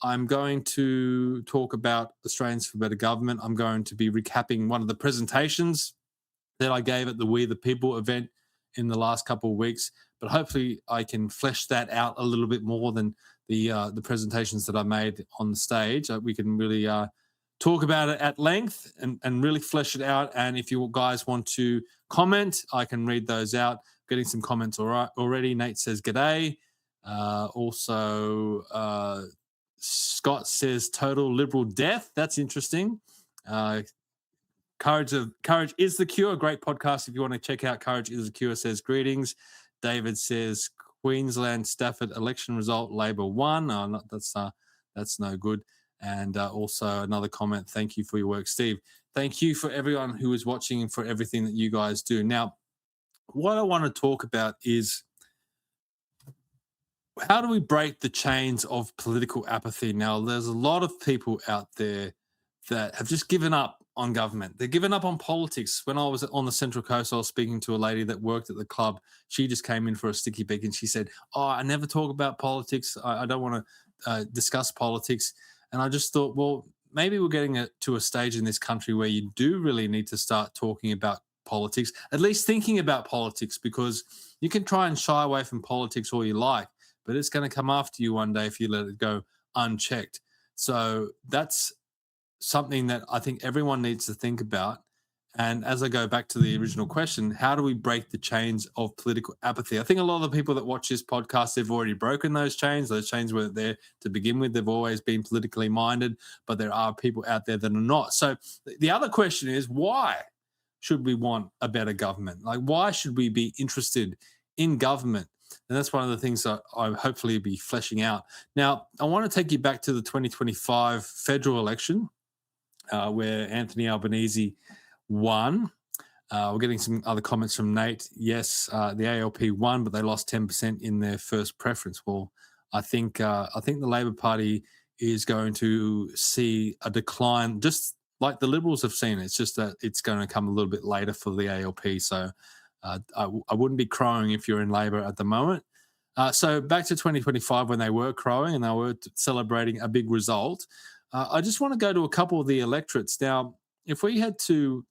I'm going to talk about Australians for Better Government. I'm going to be recapping one of the presentations that I gave at the We the People event in the last couple of weeks. But hopefully I can flesh that out a little bit more than the presentations that I made on the stage. We can really talk about it at length and really flesh it out. And if you guys want to comment, I can read those out. Getting some comments already. Nate says, g'day. Scott says, total liberal death. That's interesting. Courage is the Cure. Great podcast. If you want to check out Courage is the Cure, says greetings. David says Queensland Stafford election result, Labor won. That's no good. And also another comment. Thank you for your work, Steve. Thank you for everyone who is watching and for everything that you guys do. Now, what I want to talk about is how do we break the chains of political apathy? Now, there's a lot of people out there that have just given up on government. They're given up on politics. When I was on the Central Coast, I was speaking to a lady that worked at the club. She just came in for a sticky beak and she said, I never talk about politics. I don't want to discuss politics. And I just thought, well, maybe we're getting to a stage in this country where you do really need to start talking about politics, at least thinking about politics, because you can try and shy away from politics all you like, but it's going to come after you one day if you let it go unchecked. So that's something that I think everyone needs to think about. And as I go back to the original question, how do we break the chains of political apathy? I think a lot of the people that watch this podcast, they've already broken those chains. Those chains weren't there to begin with. They've always been politically minded, but there are people out there that are not. So the other question is, why should we want a better government? Like, why should we be interested in government? And that's one of the things that I'll hopefully be fleshing out. Now, I want to take you back to the 2025 federal election, where Anthony Albanese won. We're getting some other comments from Nate. Yes, the ALP won, but they lost 10% in their first preference. Well, I think the Labor Party is going to see a decline, just like the Liberals have seen. It's just that it's going to come a little bit later for the ALP. So I wouldn't be crowing if you're in Labor at the moment. So back to 2025 when they were crowing and they were celebrating a big result. I just want to go to a couple of the electorates. Now, if we head to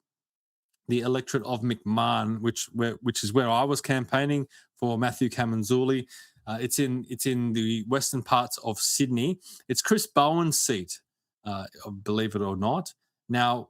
the electorate of McMahon, which is where I was campaigning for Matthew Kamanzuli, it's in the western parts of Sydney. It's Chris Bowen's seat, believe it or not. Now,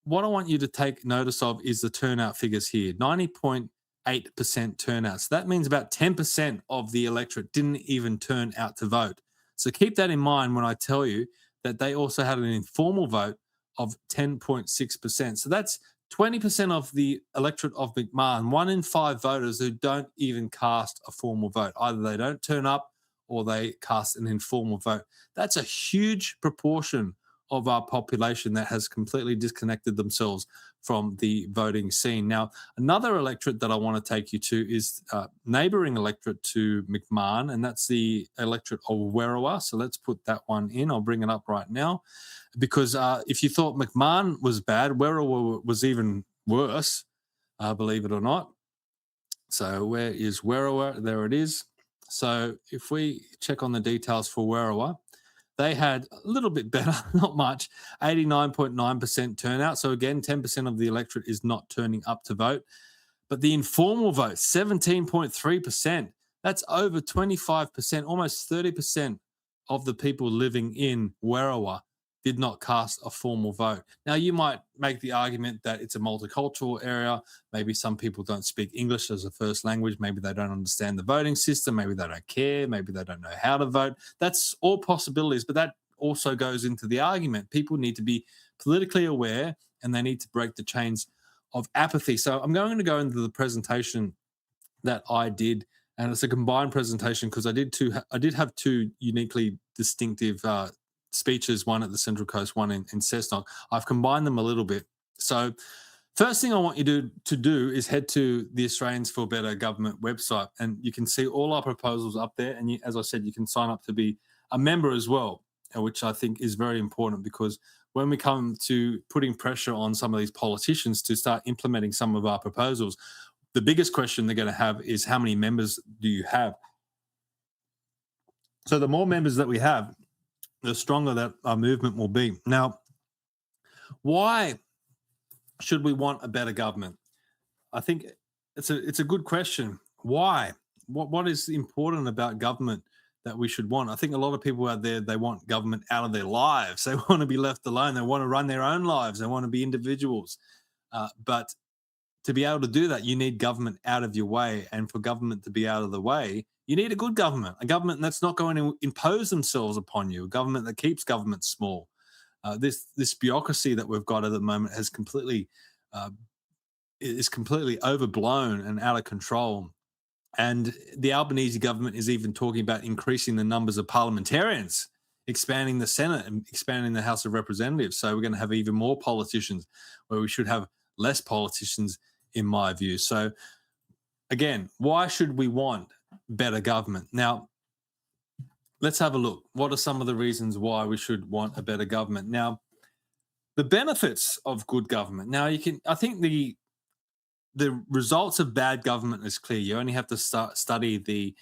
what I want you to take notice of is the turnout figures here, 90.8% turnout. So that means about 10% of the electorate didn't even turn out to vote. So keep that in mind when I tell you that they also had an informal vote of 10.6%. So that's 20% of the electorate of McMahon, 1 in 5 voters who don't even cast a formal vote. Either they don't turn up or they cast an informal vote. That's a huge proportion of our population that has completely disconnected themselves from the voting scene. Now, another electorate that I want to take you to is neighbouring electorate to McMahon, and that's the electorate of Werriwa. So let's put that one in. I'll bring it up right now, because if you thought McMahon was bad, Werriwa was even worse, believe it or not. So where is Werriwa? There it is. So if we check on the details for Werriwa, they had a little bit better, not much, 89.9% turnout. So again, 10% of the electorate is not turning up to vote. But the informal vote, 17.3%. That's over 25%, almost 30% of the people living in Werriwa did not cast a formal vote. Now, you might make the argument that it's a multicultural area. Maybe some people don't speak English as a first language. Maybe they don't understand the voting system. Maybe they don't care. Maybe they don't know how to vote. That's all possibilities, but that also goes into the argument. People need to be politically aware and they need to break the chains of apathy. So I'm going to go into the presentation that I did, and it's a combined presentation because I did have two uniquely distinctive speeches, one at the Central Coast, one in Cessnock. I've combined them a little bit. So first thing I want you to do is head to the Australians for Better Government website, and you can see all our proposals up there. And as I said, you can sign up to be a member as well, which I think is very important, because when we come to putting pressure on some of these politicians to start implementing some of our proposals, the biggest question they're going to have is, how many members do you have? So the more members that we have, the stronger that our movement will be. Now, why should we want a better government? I think it's a good question. Why? What is important about government that we should want? I think a lot of people out there, they want government out of their lives. They want to be left alone. They want to run their own lives. They want to be individuals. But to be able to do that, you need government out of your way. And for government to be out of the way, you need a good government, a government that's not going to impose themselves upon you, a government that keeps government small. This bureaucracy that we've got at the moment has completely uh, is completely overblown and out of control. And the Albanese government is even talking about increasing the numbers of parliamentarians, expanding the Senate and expanding the House of Representatives. So we're going to have even more politicians, where we should have less politicians, in my view. So again, why should we want better government? Now, let's have a look. What are some of the reasons why we should want a better government? Now, the benefits of good government. Now, I think the results of bad government is clear. You only have to study the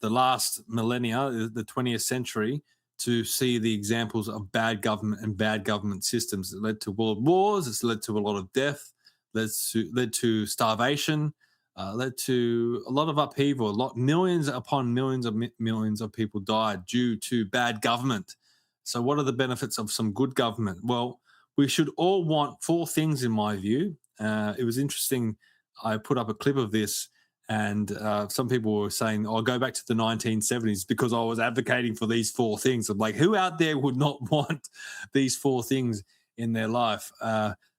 last millennia, the 20th century, to see the examples of bad government and bad government systems. It led to world wars. It's led to a lot of death. Led to starvation. Led to a lot of upheaval. Millions upon millions of people died due to bad government. So, what are the benefits of some good government? Well, we should all want four things, in my view. It was interesting. I put up a clip of this, and some people were saying, "Oh, go back to the 1970s," because I was advocating for these four things. I'm like, who out there would not want these four things in their life?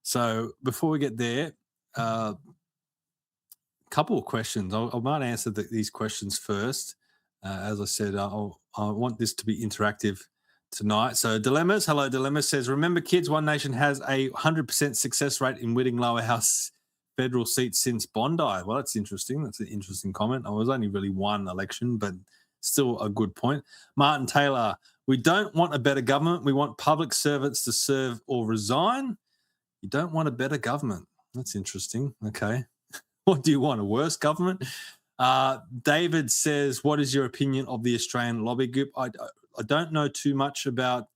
So before we get there, a couple of questions. I might answer these questions first. As I said, I want this to be interactive tonight. So Dilemmas, hello Dilemmas, says, remember kids, One Nation has a 100% success rate in winning lower house federal seats since Bondi. Well, that's interesting. That's an interesting comment. I was only really one election, but still a good point. Martin Taylor, we don't want a better government. We want public servants to serve or resign. You don't want a better government. That's interesting. Okay. What do you want? A worse government? David says, what is your opinion of the Australian lobby group? I don't know too much about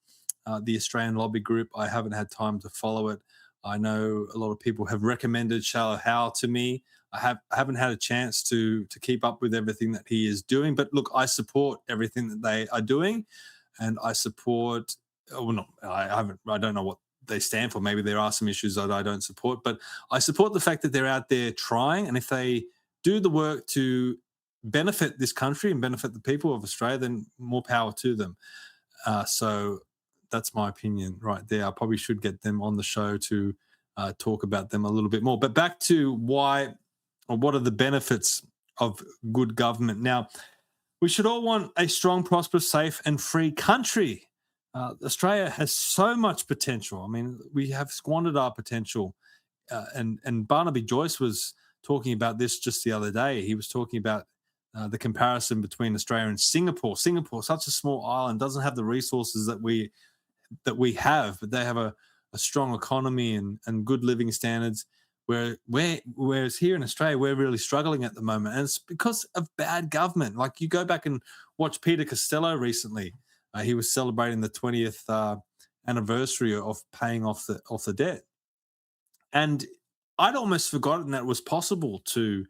the Australian lobby group. I haven't had time to follow it. I know a lot of people have recommended Shallow Howe to me. I haven't had a chance to keep up with everything that he is doing. But look, I support everything that they are doing, and I support. Well, no, I don't know what they stand for. Maybe there are some issues that I don't support, but I support the fact that they're out there trying, and if they do the work to benefit this country and benefit the people of Australia, then more power to them. So that's my opinion right there. I probably should get them on the show to talk about them a little bit more. But back to why, or what are the benefits of good government? Now, we should all want a strong, prosperous, safe, and free country. Australia has so much potential. I mean, we have squandered our potential. And Barnaby Joyce was talking about this just the other day. He was talking about the comparison between Australia and Singapore. Singapore, such a small island, doesn't have the resources that we have, but they have a strong economy and good living standards. Whereas here in Australia, we're really struggling at the moment, and it's because of bad government. Like, you go back and watch Peter Costello recently. He was celebrating the 20th anniversary of paying off the debt, and I'd almost forgotten that it was possible to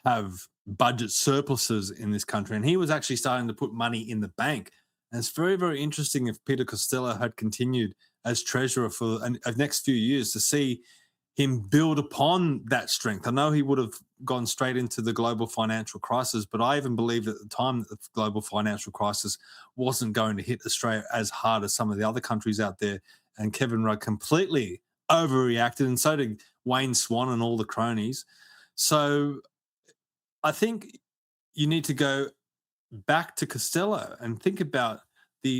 have budget surpluses in this country. And he was actually starting to put money in the bank. And it's very, very interesting if Peter Costello had continued as treasurer for the next few years to see him build upon that strength. I know he would have gone straight into the global financial crisis, but I even believed at the time that the global financial crisis wasn't going to hit Australia as hard as some of the other countries out there. And Kevin Rudd completely overreacted, and so did Wayne Swan and all the cronies. So I think you need to go back to Costello and think about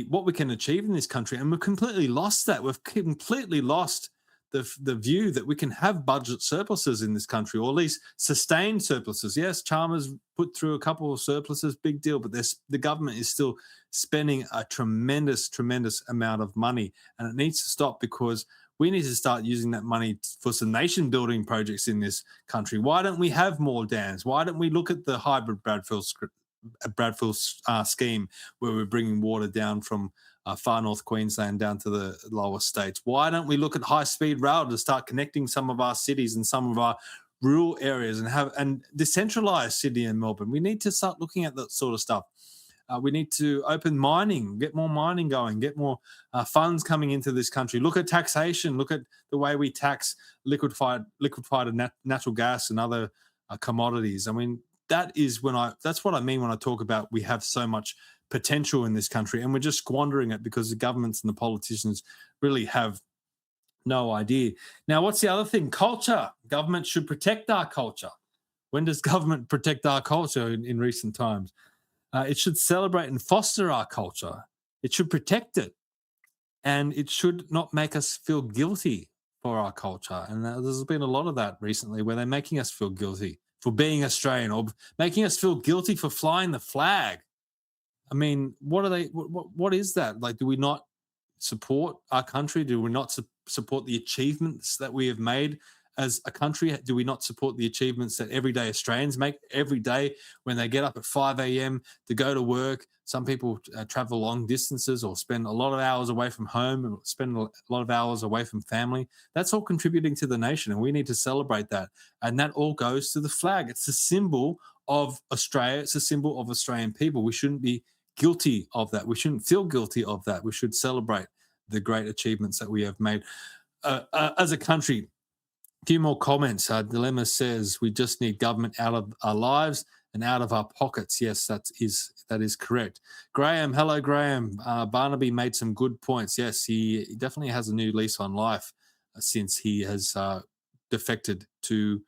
what we can achieve in this country. And we've completely lost that. We've completely lost the view that we can have budget surpluses in this country, or at least sustained surpluses. Yes, Chalmers put through a couple of surpluses, big deal, but the government is still spending a tremendous, tremendous amount of money, and it needs to stop, because we need to start using that money for some nation building projects in this country. Why don't we have more dams? Why don't we look at the hybrid Bradfield scheme, where we're bringing water down from far north Queensland down to the lower states. Why don't we look at high-speed rail to start connecting some of our cities and some of our rural areas and decentralize Sydney and Melbourne? We need to start looking at that sort of stuff. We need to open mining, get more mining going, get more funds coming into this country. Look at taxation. Look at the way we tax liquefied natural gas and other commodities. I mean, that's what I mean when I talk about we have so much potential in this country and we're just squandering it because the governments and the politicians really have no idea. Now, what's the other thing? Culture. Government should protect our culture. When does government protect our culture in recent times? It should celebrate and foster our culture. It should protect it. And it should not make us feel guilty for our culture. And there's been a lot of that recently where they're making us feel guilty for being Australian or making us feel guilty for flying the flag. I mean, what is that? Like, do we not support our country? Do we not support the achievements that we have made as a country? Do we not support the achievements that everyday Australians make every day when they get up at 5 a.m. to go to work? Some people travel long distances or spend a lot of hours away from home and spend a lot of hours away from family. That's all contributing to the nation, and we need to celebrate that. And that all goes to the flag. It's a symbol of Australia. It's a symbol of Australian people. We shouldn't be guilty of that. We shouldn't feel guilty of that. We should celebrate the great achievements that we have made as a country. A few more comments. Dilemma says we just need government out of our lives and out of our pockets. Yes, that is correct. Graham, hello, Graham. Barnaby made some good points. Yes, he definitely has a new lease on life since he has defected to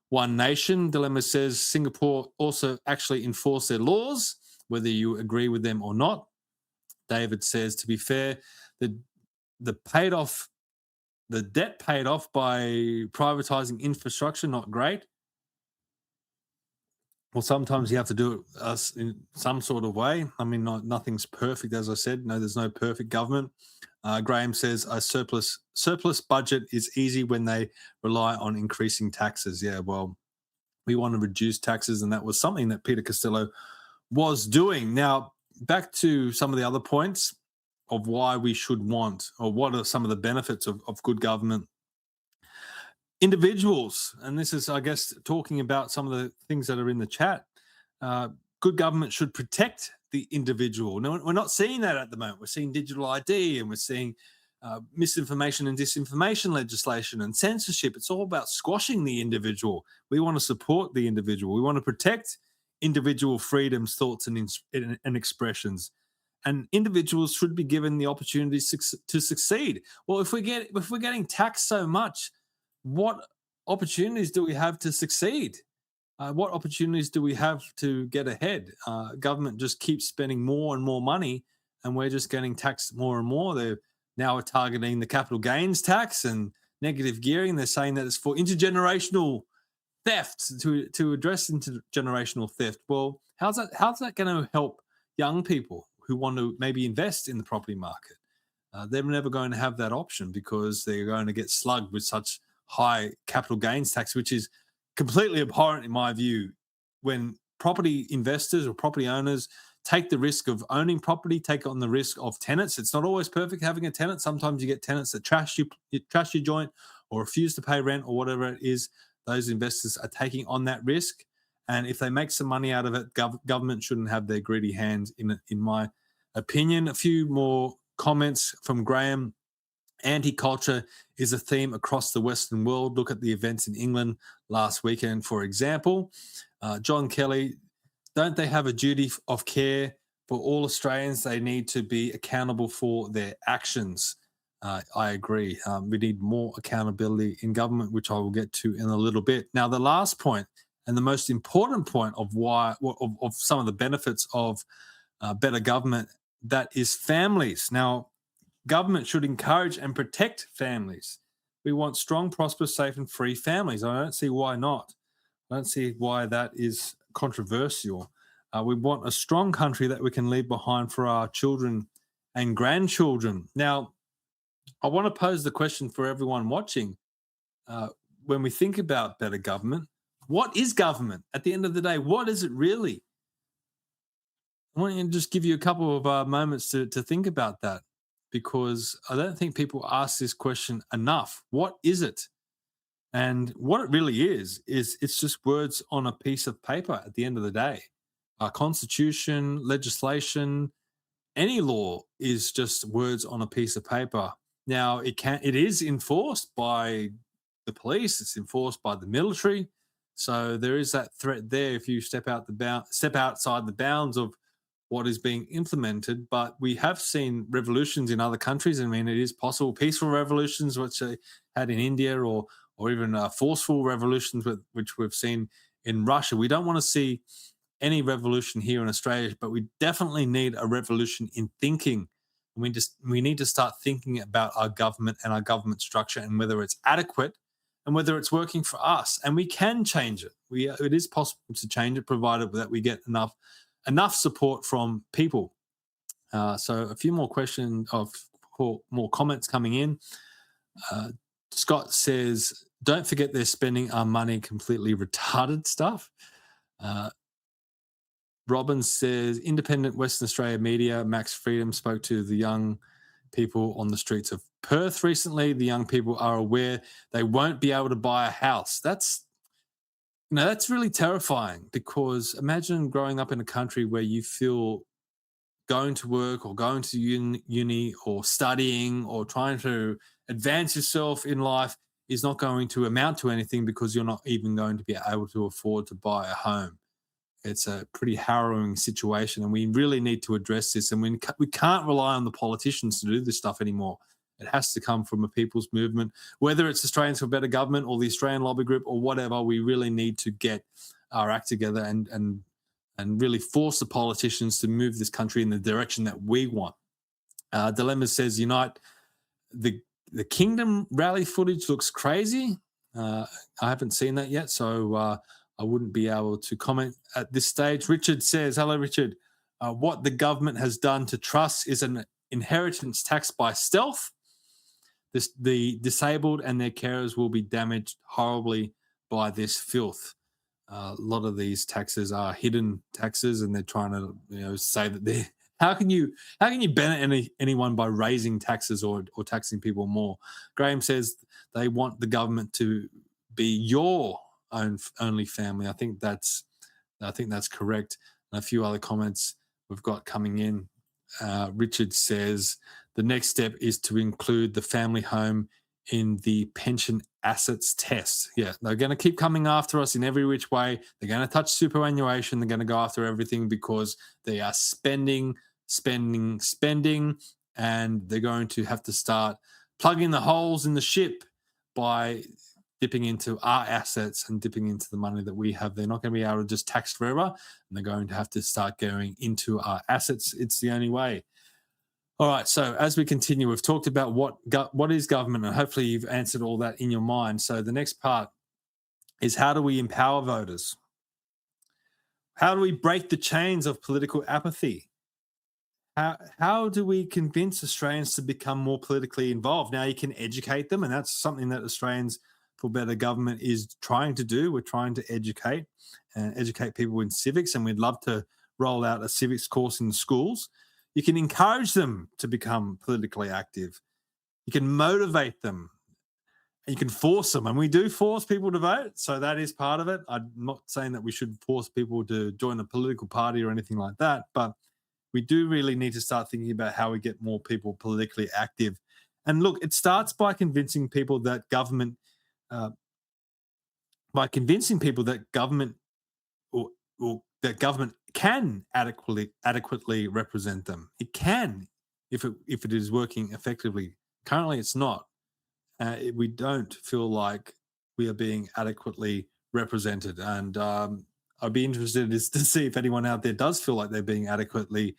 One Nation. Dilemma says Singapore also actually enforce their laws, whether you agree with them or not. David says, to be fair, the debt paid off by privatizing infrastructure, not great. Well, sometimes you have to do it in some sort of way. I mean, nothing's perfect, as I said. No, there's no perfect government. Graham says a surplus budget is easy when they rely on increasing taxes. Yeah, well, we want to reduce taxes, and that was something that Peter Costello was doing. Now, back to some of the other points of why we should want, or what are some of the benefits of good government. Individuals, and this is, I guess, talking about some of the things that are in the chat. Good government should protect the individual. Now, we're not seeing that at the moment. We're seeing digital ID, and we're seeing misinformation and disinformation legislation and censorship. It's all about squashing the individual. We want to support the individual. We want to protect individual freedoms, thoughts, and expressions. And individuals should be given the opportunities to succeed. Well, if we're getting taxed so much, what opportunities do we have to succeed? What opportunities do we have to get ahead? Government just keeps spending more and more money, and we're just getting taxed more and more. They're now targeting the capital gains tax and negative gearing. They're saying that it's for intergenerational theft, to address intergenerational theft. Well, how's that going to help young people who want to maybe invest in the property market? They're never going to have that option because they're going to get slugged with such high capital gains tax, which is completely abhorrent in my view. When property investors or property owners take the risk of owning property, take on the risk of tenants. It's not always perfect having a tenant. Sometimes you get tenants that trash your joint or refuse to pay rent or whatever it is. Those investors are taking on that risk. And if they make some money out of it, government shouldn't have their greedy hands in it, in my opinion. A few more comments from Graham. Anti-culture is a theme across the Western world. Look at the events in England last weekend, for example. John Kelly, don't they have a duty of care for all Australians? They need to be accountable for their actions. I agree. We need more accountability in government, which I will get to in a little bit. Now, the last point and the most important point of some of the benefits of better government, that is families. Now, government should encourage and protect families. We want strong, prosperous, safe and free families. I don't see why not. I don't see why that is controversial. We want a strong country that we can leave behind for our children and grandchildren. Now, I want to pose the question for everyone watching. When we think about better government, what is government? At the end of the day, what is it really? I want to just give you a couple of moments to think about that. because I don't think people ask this question enough. What is it? And what it really is it's just words on a piece of paper at the end of the day. A constitution, legislation, any law is just words on a piece of paper. Now it is enforced by the police, it's enforced by the military. So there is that threat there if you step outside the bounds of what is being implemented. But we have seen revolutions in other countries. I mean, it is possible peaceful revolutions, which they had in India, or even forceful revolutions, which we've seen in Russia. We don't want to see any revolution here in Australia, but we definitely need a revolution in thinking. We need to start thinking about our government and our government structure and whether it's adequate and whether it's working for us. And we can change it. It is possible to change it, provided that we get enough support from people. So a few more more comments coming in. Scott says, "Don't forget they're spending our money completely retarded stuff." Robin says, independent Western Australia media, Max Freedom, spoke to the young people on the streets of Perth recently. The young people are aware they won't be able to buy a house. That's really terrifying, because imagine growing up in a country where you feel going to work or going to uni or studying or trying to advance yourself in life is not going to amount to anything because you're not even going to be able to afford to buy a home. It's a pretty harrowing situation, and we really need to address this. And we can't rely on the politicians to do this stuff anymore. It has to come from a people's movement, whether it's Australians for Better Government or the Australian Lobby Group or whatever. We really need to get our act together and really force the politicians to move this country in the direction that we want. Dilemma says, "Unite." The Kingdom rally footage looks crazy. I haven't seen that yet, so I wouldn't be able to comment at this stage. Richard says, "Hello, Richard. What the government has done to trusts is an inheritance tax by stealth. The disabled and their carers will be damaged horribly by this filth." A lot of these taxes are hidden taxes, and they're trying to say that they're. How can you benefit anyone by raising taxes or taxing people more? Graham says they want the government to be your only family. I think that's correct. And a few other comments we've got coming in. Richard says the next step is to include the family home in the pension assets test. Yeah, they're going to keep coming after us in every which way. They're going to touch superannuation. They're going to go after everything because they are spending, and they're going to have to start plugging the holes in the ship by dipping into our assets and dipping into the money that we have. They're not going to be able to just tax forever, and they're going to have to start going into our assets. It's the only way. All right, so as we continue, we've talked about what is government, and hopefully you've answered all that in your mind. So the next part is, how do we empower voters? How do we break the chains of political apathy? How do we convince Australians to become more politically involved? Now, you can educate them, and that's something that Australians for Better Government is trying to do. We're trying to educate people in civics, and we'd love to roll out a civics course in the schools. You can encourage them to become politically active. You can motivate them. And you can force them, and we do force people to vote, so that is part of it. I'm not saying that we should force people to join a political party or anything like that, but we do really need to start thinking about how we get more people politically active. And look, it starts by convincing people that government, uh, or that government can adequately represent them. It can, if it is working effectively. Currently, it's not. We don't feel like we are being adequately represented, and I'd be interested to see if anyone out there does feel like they're being adequately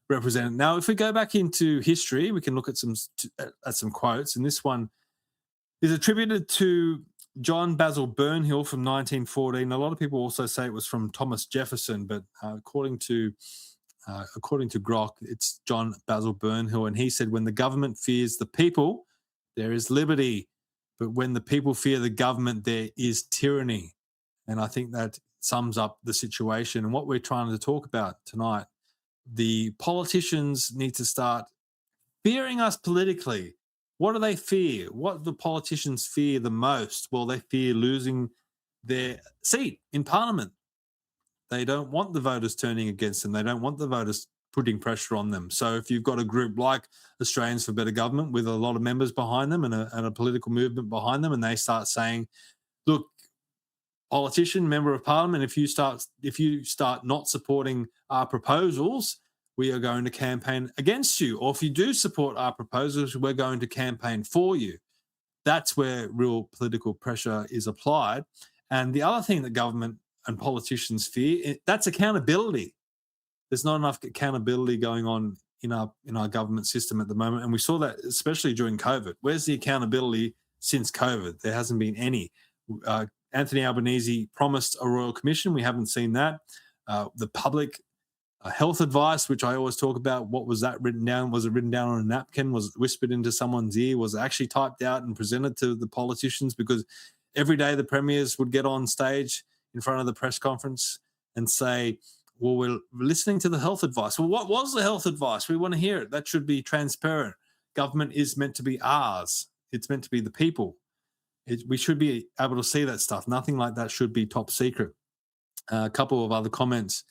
represented. Now, if we go back into history, we can look at some quotes, and this one is attributed to John Basil Burnhill from 1914. A lot of people also say it was from Thomas Jefferson, but according to Grok, it's John Basil Burnhill, and he said, "When the government fears the people, there is liberty, but when the people fear the government, there is tyranny." And I think that sums up the situation and what we're trying to talk about tonight. The politicians need to start fearing us politically. What do they fear? What do politicians fear the most? Well, they fear losing their seat in Parliament. They don't want the voters turning against them. They don't want the voters putting pressure on them. So if you've got a group like Australians for Better Government with a lot of members behind them and a political movement behind them, and they start saying, look, politician, member of parliament, if you start not supporting our proposals, we are going to campaign against you. Or if you do support our proposals, we're going to campaign for you. That's where real political pressure is applied. And the other thing that government and politicians fear, that's accountability. There's not enough accountability going on in our government system at the moment, and we saw that especially during COVID. Where's the accountability since COVID? There hasn't been any. Anthony Albanese promised a royal commission. We haven't seen that. The public health advice, which I always talk about, what was that written down? Was it written down on a napkin? Was it whispered into someone's ear? Was it actually typed out and presented to the politicians? Because every day the premiers would get on stage in front of the press conference and say, well, we're listening to the health advice. Well, what was the health advice? We want to hear it. That should be transparent. Government is meant to be ours. It's meant to be the people. We should be able to see that stuff. Nothing like that should be top secret. A couple of other comments.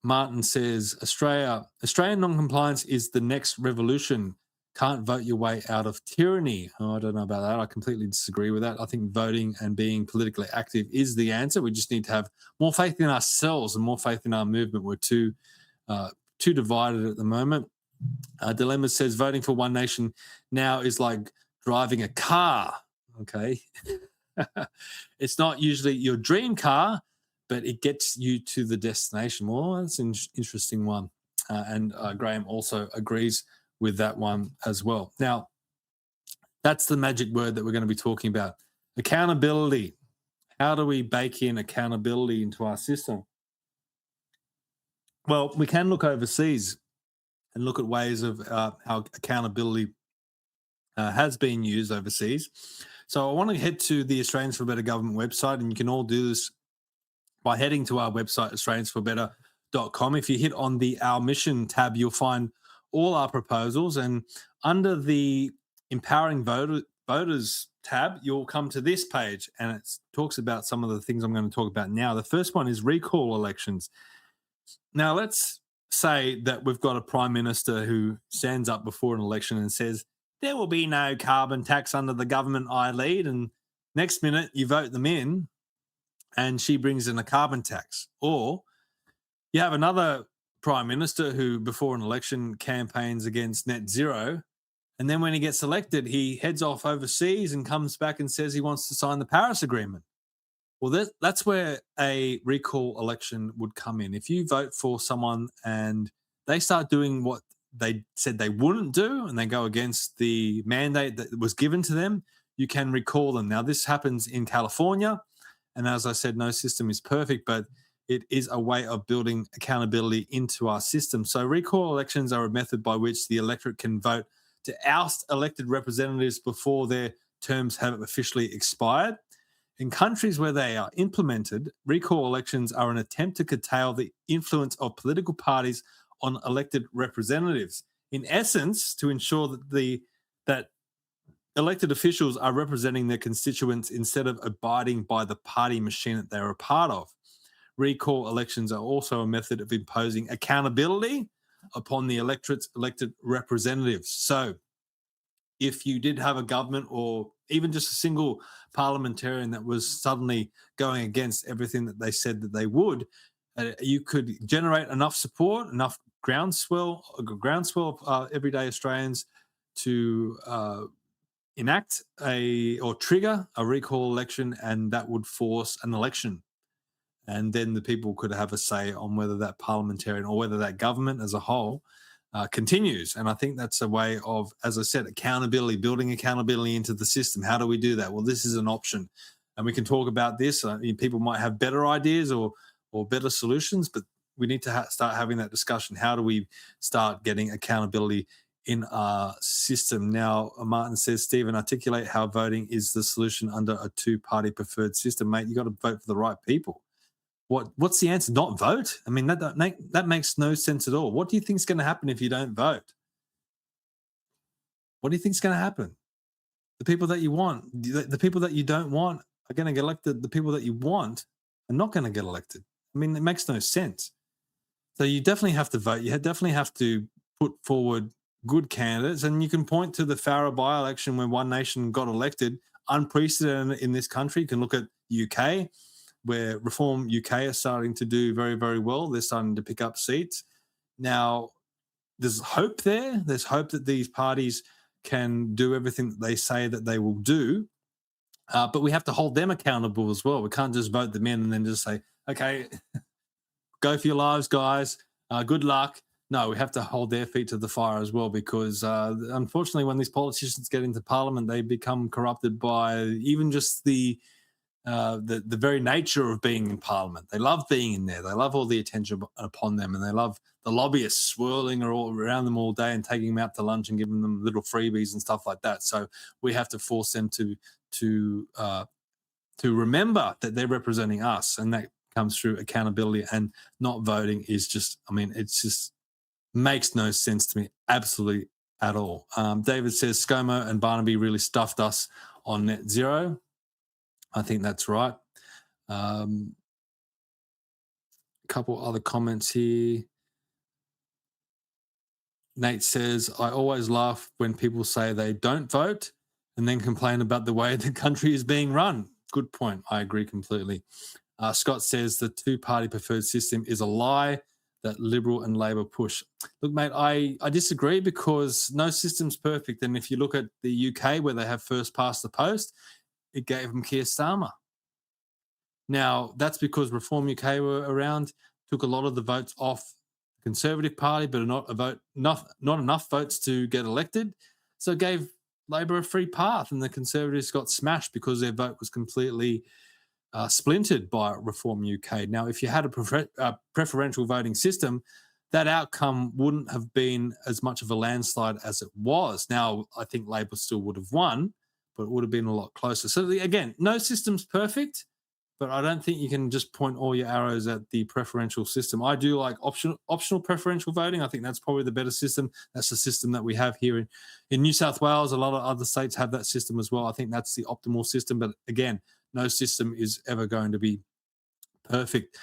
Martin says, Australian non-compliance is the next revolution. Can't vote your way out of tyranny. Oh, I don't know about that. I completely disagree with that. I think voting and being politically active is the answer. We just need to have more faith in ourselves and more faith in our movement. We're too divided at the moment. Dilemma says voting for One Nation now is like driving a car. Okay. It's not usually your dream car, but it gets you to the destination. Well, that's an interesting one. And Graham also agrees with that one as well. Now, that's the magic word that we're going to be talking about. Accountability. How do we bake in accountability into our system? Well, we can look overseas and look at ways of how accountability has been used overseas. So I want to head to the Australians for Better Government website, and you can all do this by heading to our website, australiansforbetter.com. If you hit on the Our Mission tab, you'll find all our proposals, and under the Empowering Voters tab, you'll come to this page, and it talks about some of the things I'm going to talk about now. The first one is recall elections. Now, let's say that we've got a prime minister who stands up before an election and says, there will be no carbon tax under the government I lead, and next minute you vote them in and she brings in a carbon tax. Or you have another prime minister who before an election campaigns against net zero, and then when he gets elected, he heads off overseas and comes back and says he wants to sign the Paris Agreement. Well, that's where a recall election would come in. If you vote for someone and they start doing what they said they wouldn't do and they go against the mandate that was given to them, you can recall them. Now, this happens in California. And as I said, no system is perfect, but it is a way of building accountability into our system. So recall elections are a method by which the electorate can vote to oust elected representatives before their terms have officially expired. In countries where they are implemented, recall elections are an attempt to curtail the influence of political parties on elected representatives. In essence, to ensure that elected officials are representing their constituents instead of abiding by the party machine that they're a part of. Recall elections are also a method of imposing accountability upon the electorate's elected representatives. So if you did have a government or even just a single parliamentarian that was suddenly going against everything that they said that they would, you could generate enough support, enough groundswell of everyday Australians to enact or trigger a recall election, and that would force an election. And then the people could have a say on whether that parliamentarian or whether that government as a whole continues. And I think that's a way of, as I said, accountability, building accountability into the system. How do we do that? Well, this is an option. And we can talk about this. People might have better ideas or better solutions, but we need to start having that discussion. How do we start getting accountability in our system? Now, Martin says, Stephen, articulate how voting is the solution under a two-party preferred system. Mate, you got to vote for the right people. What's the answer? Not vote? I mean, that makes no sense at all. What do you think is going to happen if you don't vote? What do you think is going to happen? The people that you want, the people that you don't want are going to get elected. The people that you want are not going to get elected. I mean, it makes no sense. So you definitely have to vote. You definitely have to put forward good candidates, and you can point to the Farah by-election when One Nation got elected, unprecedented in this country. You can look at UK, where Reform UK are starting to do very, very well. They're starting to pick up seats. Now, there's hope there. There's hope that these parties can do everything that they say that they will do. But we have to hold them accountable as well. We can't just vote them in and then just say, okay, go for your lives, guys. Good luck. No, we have to hold their feet to the fire as well, because unfortunately, when these politicians get into parliament, they become corrupted by even just the very nature of being in parliament. They love being in there. They love all the attention upon them, and they love the lobbyists swirling all around them all day and taking them out to lunch and giving them little freebies and stuff like that. So we have to force them to remember that they're representing us, and that comes through accountability. And not voting is just, I mean, it's just makes no sense to me, absolutely at all. David says ScoMo and Barnaby really stuffed us on net zero. I think that's right. A couple other comments here. Nate says, I always laugh when people say they don't vote and then complain about the way the country is being run. Good point. I agree completely. Scott says the two-party preferred system is a lie that Liberal and Labor push. Look, mate, I disagree, because no system's perfect. And if you look at the UK, where they have first past the post, it gave them Keir Starmer. Now, that's because Reform UK were around, took a lot of the votes off the Conservative Party, but not enough votes to get elected. So it gave Labor a free path, and the Conservatives got smashed because their vote was completely splintered by Reform UK. Now, if you had a preferential voting system, that outcome wouldn't have been as much of a landslide as it was. Now, I think Labor still would have won, but it would have been a lot closer. So again, no system's perfect, but I don't think you can just point all your arrows at the preferential system. I do like optional preferential voting. I think that's probably the better system. That's the system that we have here in New South Wales. A lot of other states have that system as well. I think that's the optimal system. But again, no system is ever going to be perfect.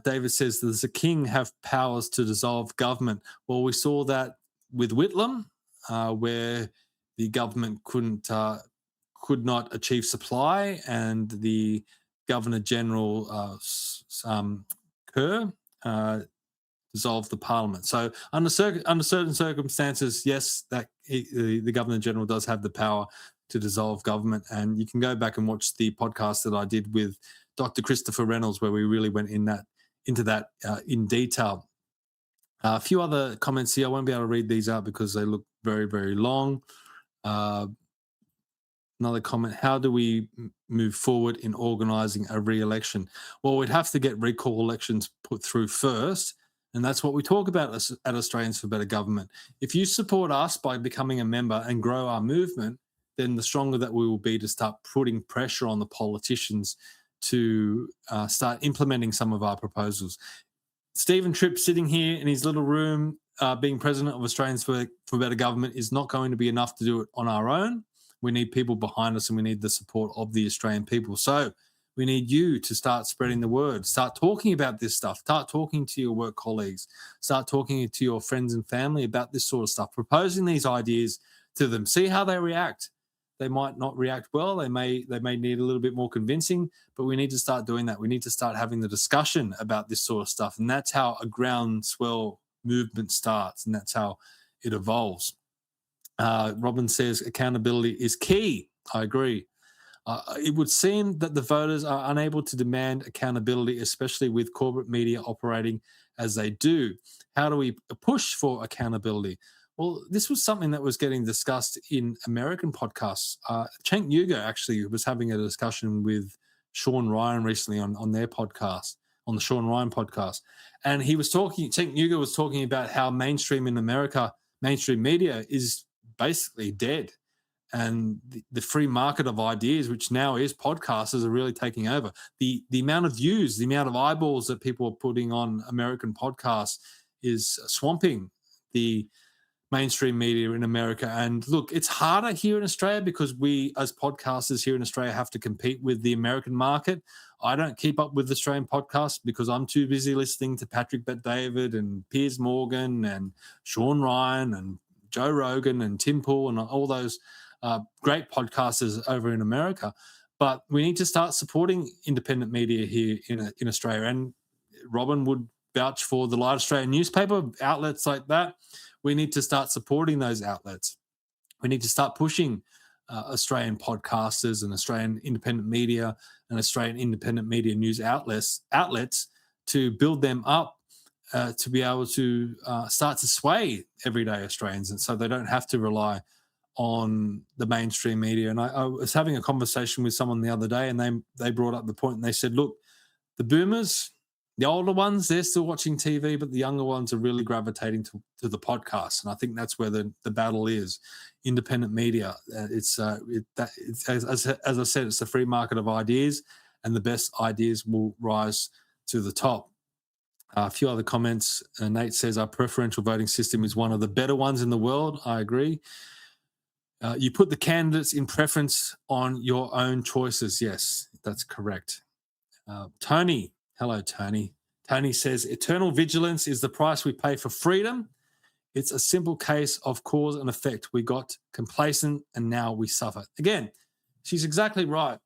David says, does the king have powers to dissolve government? Well, we saw that with Whitlam, where the government could not achieve supply, and the Governor General Kerr dissolved the Parliament. So under certain circumstances, yes, that the Governor General does have the power to dissolve government. And you can go back and watch the podcast that I did with Dr. Christopher Reynolds, where we really went into that in detail. A few other comments here. I won't be able to read these out because they look very, very long. Another comment, how do we move forward in organising a re-election? Well, we'd have to get recall elections put through first, and that's what we talk about at Australians for Better Government. If you support us by becoming a member and grow our movement, then the stronger that we will be to start putting pressure on the politicians to start implementing some of our proposals. Steven Tripp sitting here in his little room, being president of Australians for Better Government, is not going to be enough to do it on our own. We need people behind us, and we need the support of the Australian people. So we need you to start spreading the word, start talking about this stuff, start talking to your work colleagues, start talking to your friends and family about this sort of stuff, proposing these ideas to them, see how they react. They might not react well. They may need a little bit more convincing, but we need to start doing that. We need to start having the discussion about this sort of stuff. And that's how a groundswell movement starts, and that's how it evolves. Robin says accountability is key. I agree. It would seem that the voters are unable to demand accountability, especially with corporate media operating as they do. How do we push for accountability? Well, this was something that was getting discussed in American podcasts. Cenk Uygur actually was having a discussion with Sean Ryan recently on their podcast, on the Sean Ryan podcast. And Cenk Uygur was talking about how mainstream in America, mainstream media is basically dead. And the free market of ideas, which now is podcasters, are really taking over. The amount of views, the amount of eyeballs that people are putting on American podcasts is swamping the mainstream media in America. And look, it's harder here in Australia because we, as podcasters here in Australia, have to compete with the American market. I don't keep up with Australian podcasts because I'm too busy listening to Patrick Bet-David and Piers Morgan and Sean Ryan and Joe Rogan and Tim Pool and all those great podcasters over in America. But we need to start supporting independent media here in Australia. And Robin would vouch for the Light Australian newspaper, outlets like that. We need to start supporting those outlets. We need to start pushing Australian podcasters and Australian independent media and Australian independent media news outlets to build them up to be able to start to sway everyday Australians, and so they don't have to rely on the mainstream media. And I was having a conversation with someone the other day, and they brought up the point, and they said, look, the boomers, the older ones, they're still watching TV, but the younger ones are really gravitating to the podcast. And I think that's where the battle is. Independent media. As I said, it's a free market of ideas, and the best ideas will rise to the top. A few other comments. Nate says our preferential voting system is one of the better ones in the world. I agree. You put the candidates in preference on your own choices. Yes, that's correct. Tony. Hello, Tony. Tony says, eternal vigilance is the price we pay for freedom. It's a simple case of cause and effect. We got complacent and now we suffer. Again, she's exactly right.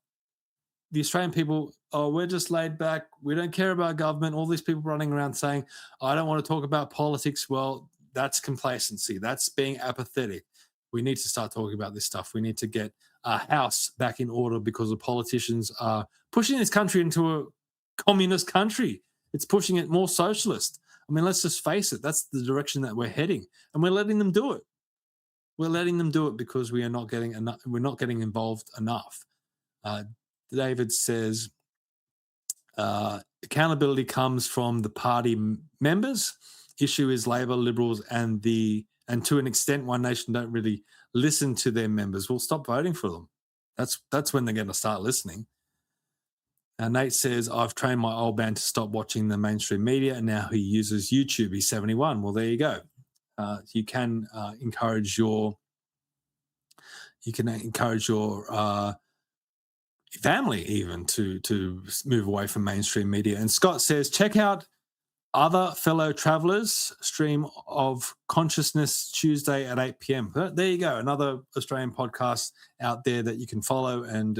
The Australian people, we're just laid back. We don't care about government. All these people running around saying, I don't want to talk about politics. Well, that's complacency. That's being apathetic. We need to start talking about this stuff. We need to get our house back in order because the politicians are pushing this country into a communist country. It's pushing it more socialist. I mean, let's just face it. That's the direction that we're heading, and we're letting them do it. We're letting them do it because we are not getting enough. We're not getting involved enough. David says accountability comes from the party members. Issue is Labor, Liberals, and to an extent, One Nation don't really listen to their members. We'll stop voting for them. That's when they're going to start listening. Nate says, I've trained my old man to stop watching the mainstream media, and now he uses YouTube. He's 71. Well, there you go. You can encourage your family even to move away from mainstream media. And Scott says, check out other fellow travelers stream of Consciousness Tuesday at 8 p.m. There you go. Another Australian podcast out there that you can follow and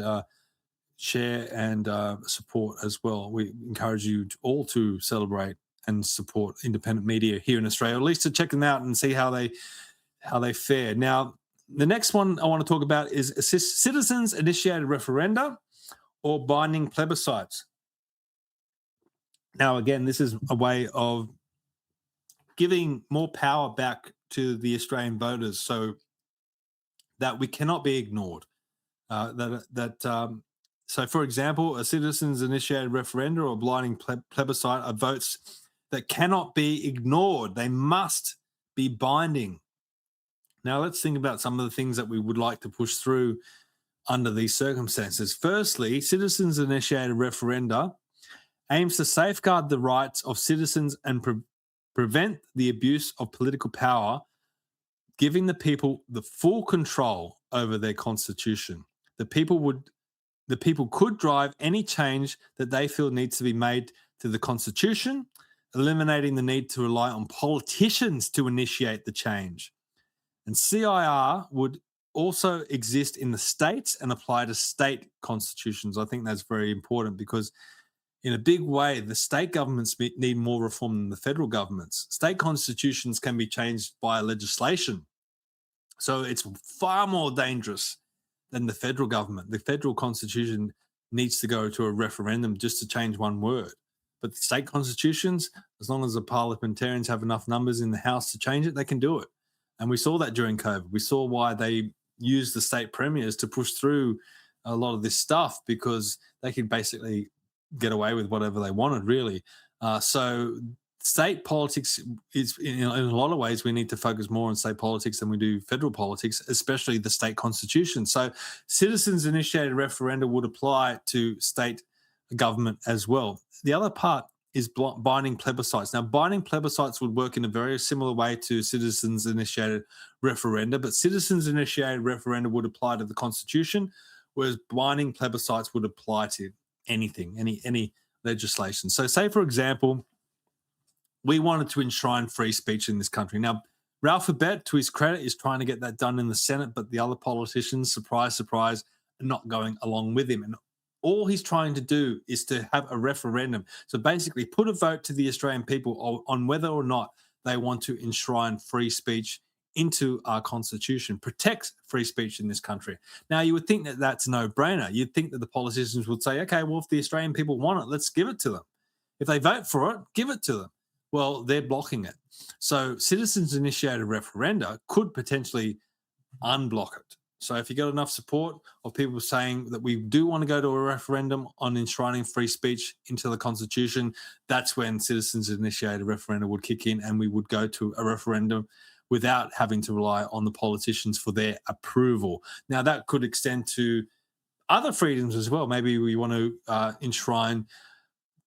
share and support as well. We encourage you all to celebrate and support independent media here in Australia, at least to check them out and see how they fare. Now, the next one I want to talk about is citizens-initiated referenda or binding plebiscites. Now, again, this is a way of giving more power back to the Australian voters so that we cannot be ignored. So, for example, a citizens-initiated referenda or blinding plebiscite are votes that cannot be ignored. They must be binding. Now, let's think about some of the things that we would like to push through under these circumstances. Firstly, citizens-initiated referenda aims to safeguard the rights of citizens and prevent the abuse of political power, giving the people the full control over their constitution. The people could drive any change that they feel needs to be made to the Constitution, eliminating the need to rely on politicians to initiate the change. And CIR would also exist in the states and apply to state constitutions. I think that's very important because in a big way, the state governments need more reform than the federal governments. State constitutions can be changed by legislation. So it's far more dangerous than the federal government. The federal constitution needs to go to a referendum just to change one word. But the state constitutions, as long as the parliamentarians have enough numbers in the House to change it, they can do it. And we saw that during COVID. We saw why they used the state premiers to push through a lot of this stuff because they could basically get away with whatever they wanted, really. So state politics is, in a lot of ways, we need to focus more on state politics than we do federal politics, especially the state constitution. So citizens-initiated referenda would apply to state government as well. The other part is binding plebiscites. Now, binding plebiscites would work in a very similar way to citizens-initiated referenda, but citizens-initiated referenda would apply to the Constitution, whereas binding plebiscites would apply to anything, any legislation. So, say for example, we wanted to enshrine free speech in this country. Now, Ralph Abet, to his credit, is trying to get that done in the Senate, but the other politicians, surprise, surprise, are not going along with him. And all he's trying to do is to have a referendum. So basically, put a vote to the Australian people on whether or not they want to enshrine free speech into our constitution, protect free speech in this country. Now, you would think that that's a no-brainer. You'd think that the politicians would say, okay, well, if the Australian people want it, let's give it to them. If they vote for it, give it to them. Well, they're blocking it. So citizens-initiated referenda could potentially unblock it. So if you got enough support of people saying that we do want to go to a referendum on enshrining free speech into the Constitution, that's when citizens-initiated referenda would kick in and we would go to a referendum without having to rely on the politicians for their approval. Now, that could extend to other freedoms as well. Maybe we want to enshrine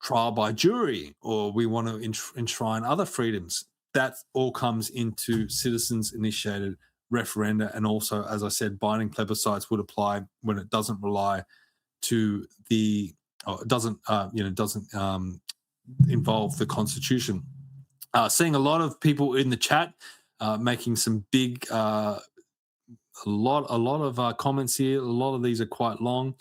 trial by jury, or we want to enshrine other freedoms. That all comes into citizens-initiated referenda, and also, as I said, binding plebiscites would apply when it doesn't rely to the, or it doesn't involve the Constitution. Seeing a lot of people in the chat making some big, a lot of comments here. A lot of these are quite long.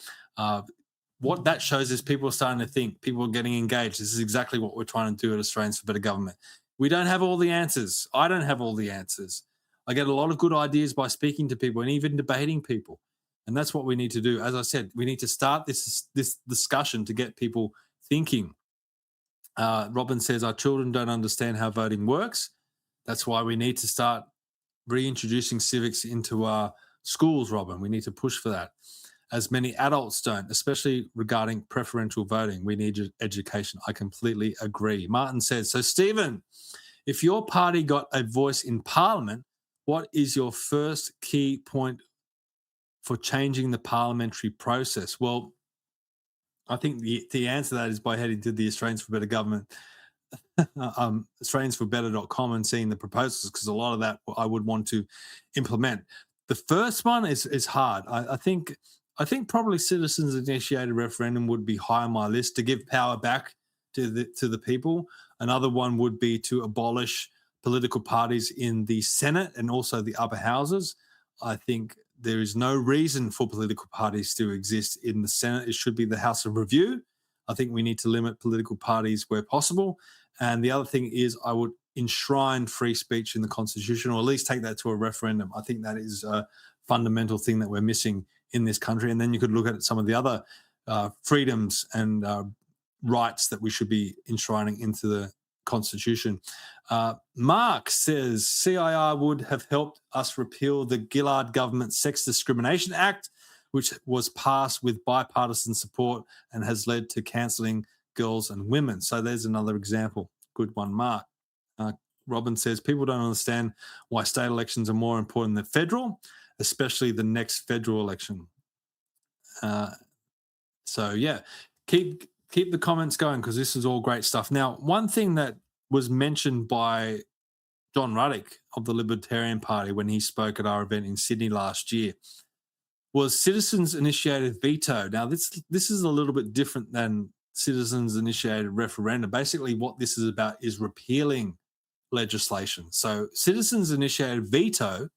What that shows is people are starting to think, people are getting engaged. This is exactly what we're trying to do at Australians for Better Government. We don't have all the answers. I don't have all the answers. I get a lot of good ideas by speaking to people and even debating people. And that's what we need to do. As I said, we need to start this discussion to get people thinking. Robin says, our children don't understand how voting works. That's why we need to start reintroducing civics into our schools, Robin. We need to push for that. As many adults don't, especially regarding preferential voting. We need education. I completely agree. Martin says, so Stephen, if your party got a voice in Parliament, what is your first key point for changing the parliamentary process? Well, I think the answer to that is by heading to the Australians for Better Government, AustraliansForBetter.com, and seeing the proposals, because a lot of that I would want to implement. The first one is hard. I think probably citizens-initiated referendum would be high on my list, to give power back to the people. Another one would be to abolish political parties in the Senate and also the upper houses. I think there is no reason for political parties to exist in the Senate. It should be the House of Review. I think we need to limit political parties where possible. And the other thing is, I would enshrine free speech in the Constitution, or at least take that to a referendum. I think that is a fundamental thing that we're missing in this country. And then you could look at some of the other freedoms and rights that we should be enshrining into the Constitution. Mark says CIR would have helped us repeal the Gillard government Sex Discrimination Act, which was passed with bipartisan support and has led to cancelling girls and women. So there's another example. Good one, Mark. Robin says people don't understand why state elections are more important than federal, especially the next federal election. So yeah, keep the comments going, because this is all great stuff. Now, one thing that was mentioned by John Ruddick of the Libertarian Party when he spoke at our event in Sydney last year was citizens-initiated veto. Now, this is a little bit different than citizens-initiated referendum. Basically, what this is about is repealing legislation. So citizens-initiated veto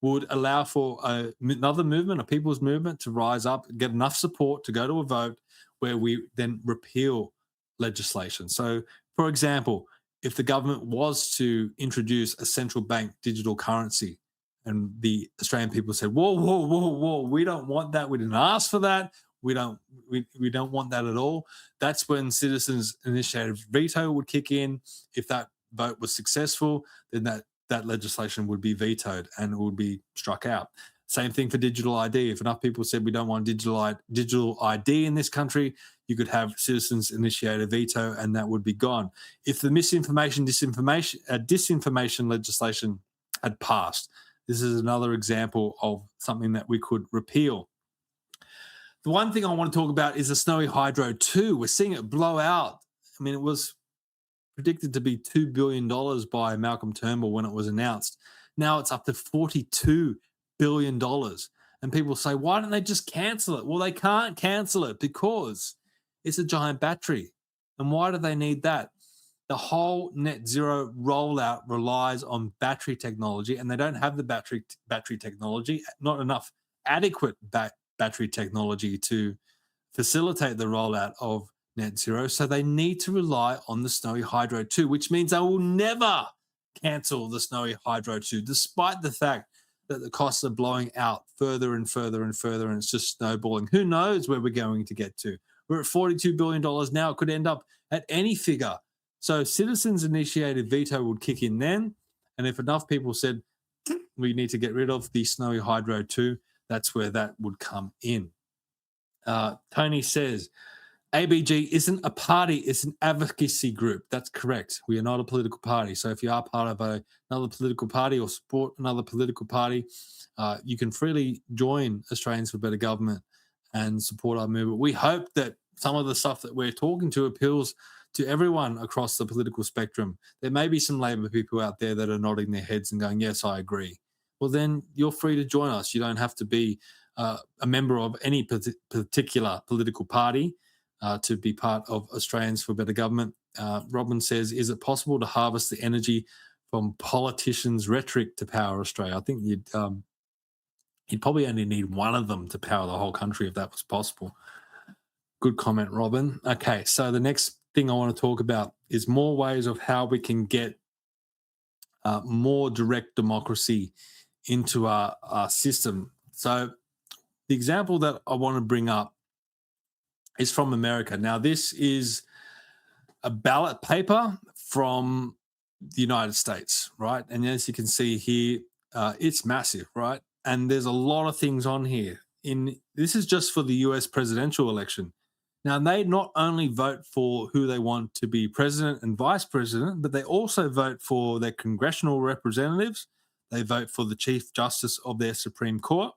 would allow for another movement, a people's movement, to rise up, get enough support to go to a vote where we then repeal legislation. So, for example, if the government was to introduce a central bank digital currency and the Australian people said, whoa, we don't want that. We didn't ask for that. We don't want that at all. That's when citizens initiated veto would kick in. If that vote was successful, then that legislation would be vetoed and it would be struck out. Same thing for digital ID. If enough people said we don't want digital ID in this country, you could have citizens initiate a veto and that would be gone. If the disinformation legislation had passed, this is another example of something that we could repeal. The one thing I want to talk about is the Snowy Hydro 2. We're seeing it blow out I mean, it was predicted to be $2 billion by Malcolm Turnbull when it was announced. Now it's up to $42 billion. And people say, why don't they just cancel it? Well, they can't cancel it because it's a giant battery. And why do they need that? The whole net zero rollout relies on battery technology, and they don't have the battery technology, not enough adequate battery technology to facilitate the rollout of net zero. So they need to rely on the Snowy Hydro 2, which means they will never cancel the Snowy Hydro 2, despite the fact that the costs are blowing out further and further and further, and it's just snowballing. Who knows where we're going to get to? We're at $42 billion now. It could end up at any figure. So citizens-initiated veto would kick in then, and if enough people said, we need to get rid of the Snowy Hydro 2, that's where that would come in. Tony says, ABG isn't a party, it's an advocacy group. That's correct. We are not a political party. So if you are part of another political party or support another political party, you can freely join Australians for Better Government and support our movement. We hope that some of the stuff that we're talking to appeals to everyone across the political spectrum. There may be some Labor people out there that are nodding their heads and going, yes, I agree. Well, then you're free to join us. You don't have to be a member of any particular political party to be part of Australians for Better Government. Robin says, is it possible to harvest the energy from politicians' rhetoric to power Australia? I think you'd probably only need one of them to power the whole country if that was possible. Good comment, Robin. Okay, so the next thing I want to talk about is more ways of how we can get more direct democracy into our system. So the example that I want to bring up is from America. Now, this is a ballot paper from the United States, right? And as you can see here, it's massive, right? And there's a lot of things on here. This is just for the US presidential election. Now, they not only vote for who they want to be president and vice president, but they also vote for their congressional representatives. They vote for the Chief Justice of their Supreme Court.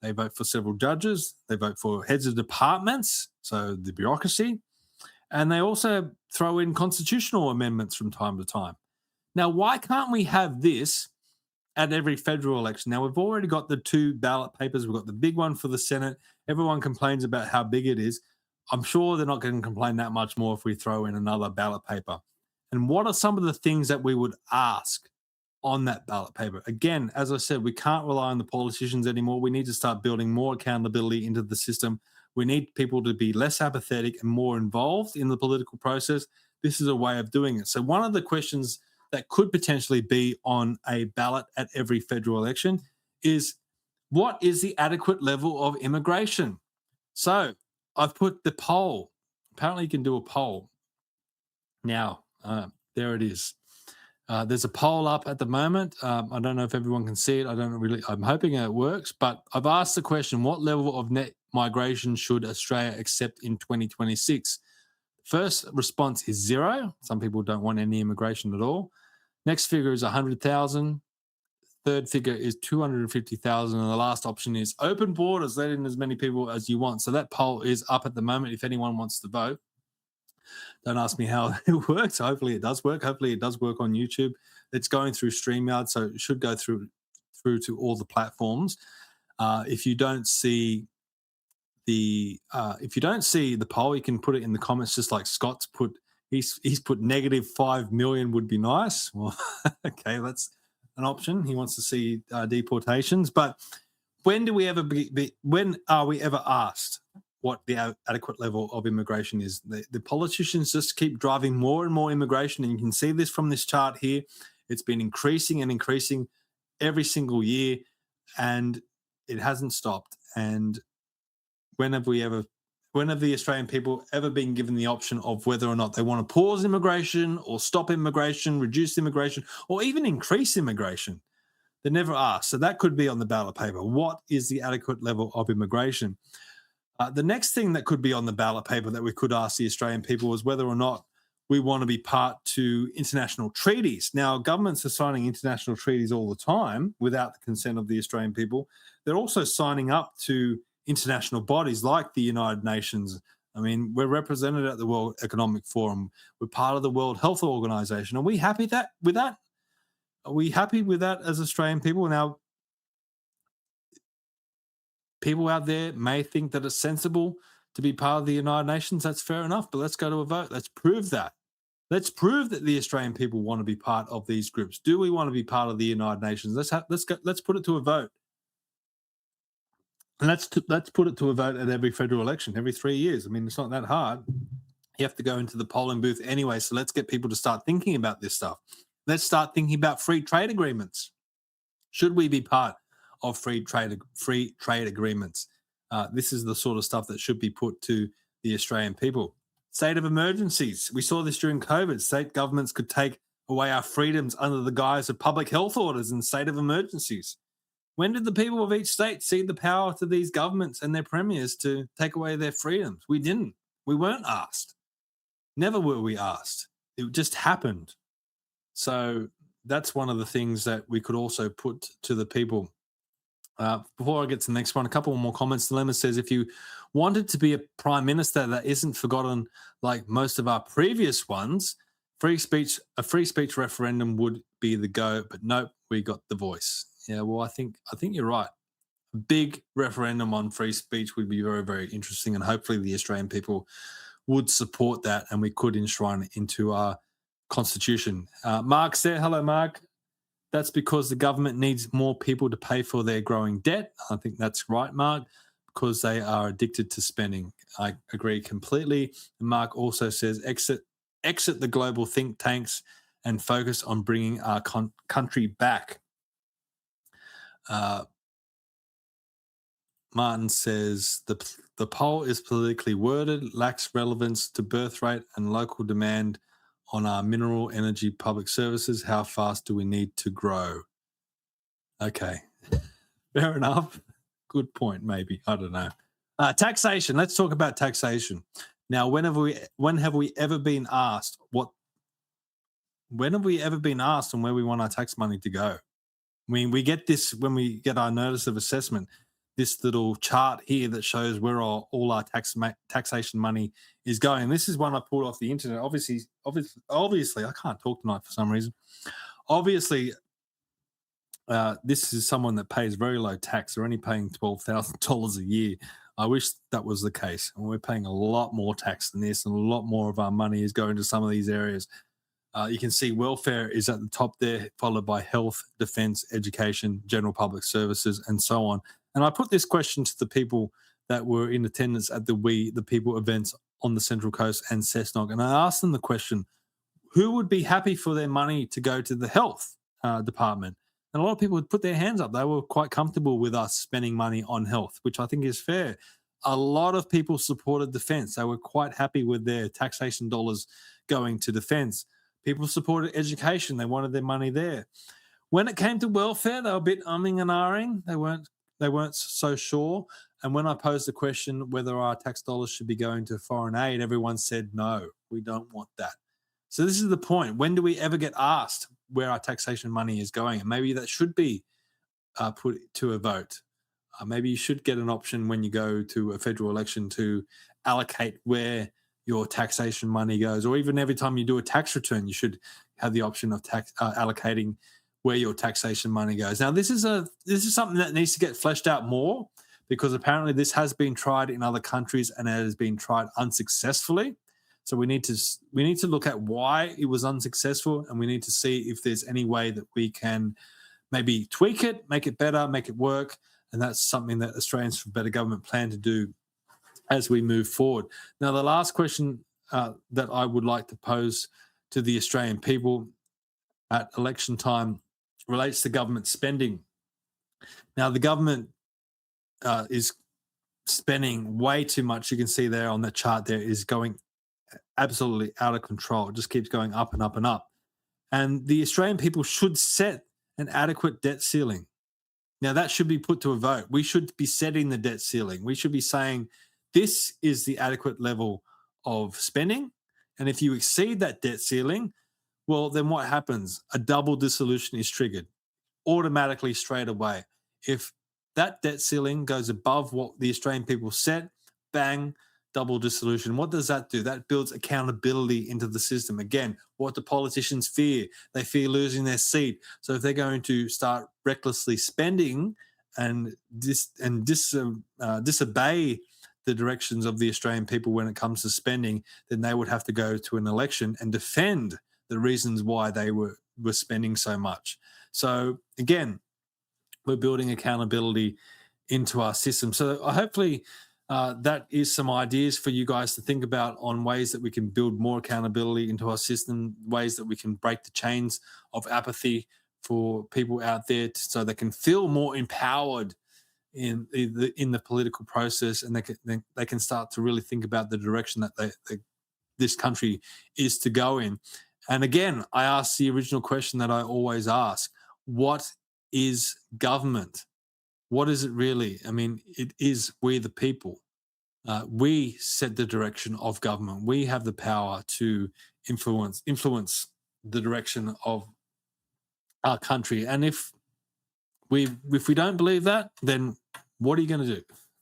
They vote for several judges. They vote for heads of departments, so the bureaucracy. And they also throw in constitutional amendments from time to time. Now, why can't we have this at every federal election? Now, we've already got the two ballot papers. We've got the big one for the Senate. Everyone complains about how big it is. I'm sure they're not going to complain that much more if we throw in another ballot paper. And what are some of the things that we would ask on that ballot paper? Again, as I said, we can't rely on the politicians anymore. We need to start building more accountability into the system. We need people to be less apathetic and more involved in the political process. This is a way of doing it. So one of the questions that could potentially be on a ballot at every federal election is, what is the adequate level of immigration? So I've put the poll. Apparently you can do a poll. Now, there it is. There's a poll up at the moment. I don't know if everyone can see it. I'm hoping it works. But I've asked the question, what level of net migration should Australia accept in 2026? First response is 0. Some people don't want any immigration at all. Next figure is 100,000. Third figure is 250,000. And the last option is open borders, let in as many people as you want. So that poll is up at the moment if anyone wants to vote. Don't ask me how it works. Hopefully it does work. Hopefully it does work on YouTube. It's going through StreamYard, so it should go through to all the platforms. If you don't see the poll, you can put it in the comments, just like Scott's put. He's put -5 million would be nice. Well, okay, that's an option. He wants to see deportations. But when are we ever asked what the adequate level of immigration is? The politicians just keep driving more and more immigration, and you can see this from this chart here. It's been increasing and increasing every single year, and it hasn't stopped. And when have the Australian people ever been given the option of whether or not they want to pause immigration or stop immigration, reduce immigration, or even increase immigration? They're never asked. So that could be on the ballot paper. What is the adequate level of immigration? The next thing that could be on the ballot paper that we could ask the Australian people is whether or not we want to be part to international treaties. Now, governments are signing international treaties all the time without the consent of the Australian people. They're also signing up to international bodies like the United Nations, I mean, we're represented at the World Economic Forum. We're part of the World Health Organization. Are we happy with that? Are we happy with that as Australian people? Now, people out there may think that it's sensible to be part of the United Nations. That's fair enough, but let's go to a vote. Let's prove that. Let's prove that the Australian people want to be part of these groups. Do we want to be part of the United Nations? Let's put it to a vote. And let's put it to a vote at every federal election, every 3 years. I mean, it's not that hard. You have to go into the polling booth anyway. So let's get people to start thinking about this stuff. Let's start thinking about free trade agreements. Should we be part of free trade agreements? This is the sort of stuff that should be put to the Australian people. State of emergencies. We saw this during COVID. State governments could take away our freedoms under the guise of public health orders and state of emergencies. When did the people of each state cede the power to these governments and their premiers to take away their freedoms? We didn't. We weren't asked. Never were we asked. It just happened. So that's one of the things that we could also put to the people. Before I get to the next one, a couple more comments. Dilemma says, if you wanted to be a prime minister that isn't forgotten like most of our previous ones, a free speech referendum would be the go. But nope, we got the voice. Yeah, well, I think you're right. A big referendum on free speech would be very, very interesting, and hopefully the Australian people would support that, and we could enshrine it into our constitution. Mark's there. Hello, Mark. That's because the government needs more people to pay for their growing debt. I think that's right, Mark, because they are addicted to spending. I agree completely. And Mark also says exit the global think tanks and focus on bringing our country back. Martin says the poll is politically worded, lacks relevance to birth rate and local demand on our mineral energy public services. How fast do we need to grow? Okay, fair enough. Good point, maybe. I don't know. Taxation. Let's talk about taxation. Now, when have we ever been asked when have we ever been asked on where we want our tax money to go? I mean, we get this when we get our notice of assessment, this little chart here that shows where all our taxation money is going. This is one I pulled off the internet. Obviously, I can't talk tonight for some reason. Obviously, this is someone that pays very low tax. They're only paying $12,000 a year. I wish that was the case. And we're paying a lot more tax than this, and a lot more of our money is going to some of these areas. You can see welfare is at the top there, followed by health, defence, education, general public services, and so on. And I put this question to the people that were in attendance at the People events on the Central Coast and Cessnock. And I asked them the question, who would be happy for their money to go to the health department? And a lot of people would put their hands up. They were quite comfortable with us spending money on health, which I think is fair. A lot of people supported defence. They were quite happy with their taxation dollars going to defence. People supported education. They wanted their money there. When it came to welfare, they were a bit umming and ahhing. They weren't so sure. And when I posed the question whether our tax dollars should be going to foreign aid, everyone said, no, we don't want that. So this is the point. When do we ever get asked where our taxation money is going? And maybe that should be put to a vote. Maybe you should get an option when you go to a federal election to allocate where your taxation money goes, or even every time you do a tax return, you should have the option of allocating where your taxation money goes. Now, this is something that needs to get fleshed out more, because apparently this has been tried in other countries and it has been tried unsuccessfully. So we need to look at why it was unsuccessful, and we need to see if there's any way that we can maybe tweak it, make it better, make it work. And that's something that Australians for Better Government plan to do as we move forward. Now, the last question that I would like to pose to the Australian people at election time relates to government spending. Now, the government is spending way too much. You can see there on the chart there is going absolutely out of control. It just keeps going up and up and up. And the Australian people should set an adequate debt ceiling. Now, that should be put to a vote. We should be setting the debt ceiling. We should be saying this is the adequate level of spending. And if you exceed that debt ceiling, well, then what happens? A double dissolution is triggered automatically straight away. If that debt ceiling goes above what the Australian people set, bang, double dissolution. What does that do? That builds accountability into the system. Again, what do politicians fear? They fear losing their seat. So if they're going to start recklessly spending and disobey the directions of the Australian people when it comes to spending, then they would have to go to an election and defend the reasons why they were spending so much. So again, we're building accountability into our system. So hopefully that is some ideas for you guys to think about on ways that we can build more accountability into our system, ways that we can break the chains of apathy for people out there so they can feel more empowered in the political process, and they can start to really think about the direction that this country is to go in. And again, I ask the original question that I always ask: what is government? What is it really? I mean, it is we the people. We set the direction of government. We have the power to influence the direction of our country. And if we don't believe that, then what are you going to do?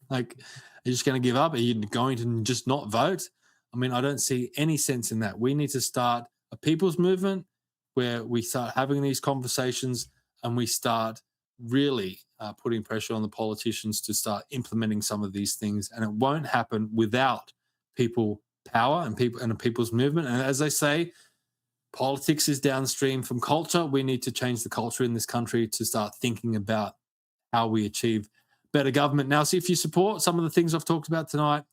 Like, are you just going to give up? Are you going to just not vote? I mean, I don't see any sense in that. We need to start a people's movement where we start having these conversations and we start really putting pressure on the politicians to start implementing some of these things. And it won't happen without people power and a people's movement. And as they say, politics is downstream from culture. We need to change the culture in this country to start thinking about how we achieve better government. Now, see, if you support some of the things I've talked about tonight,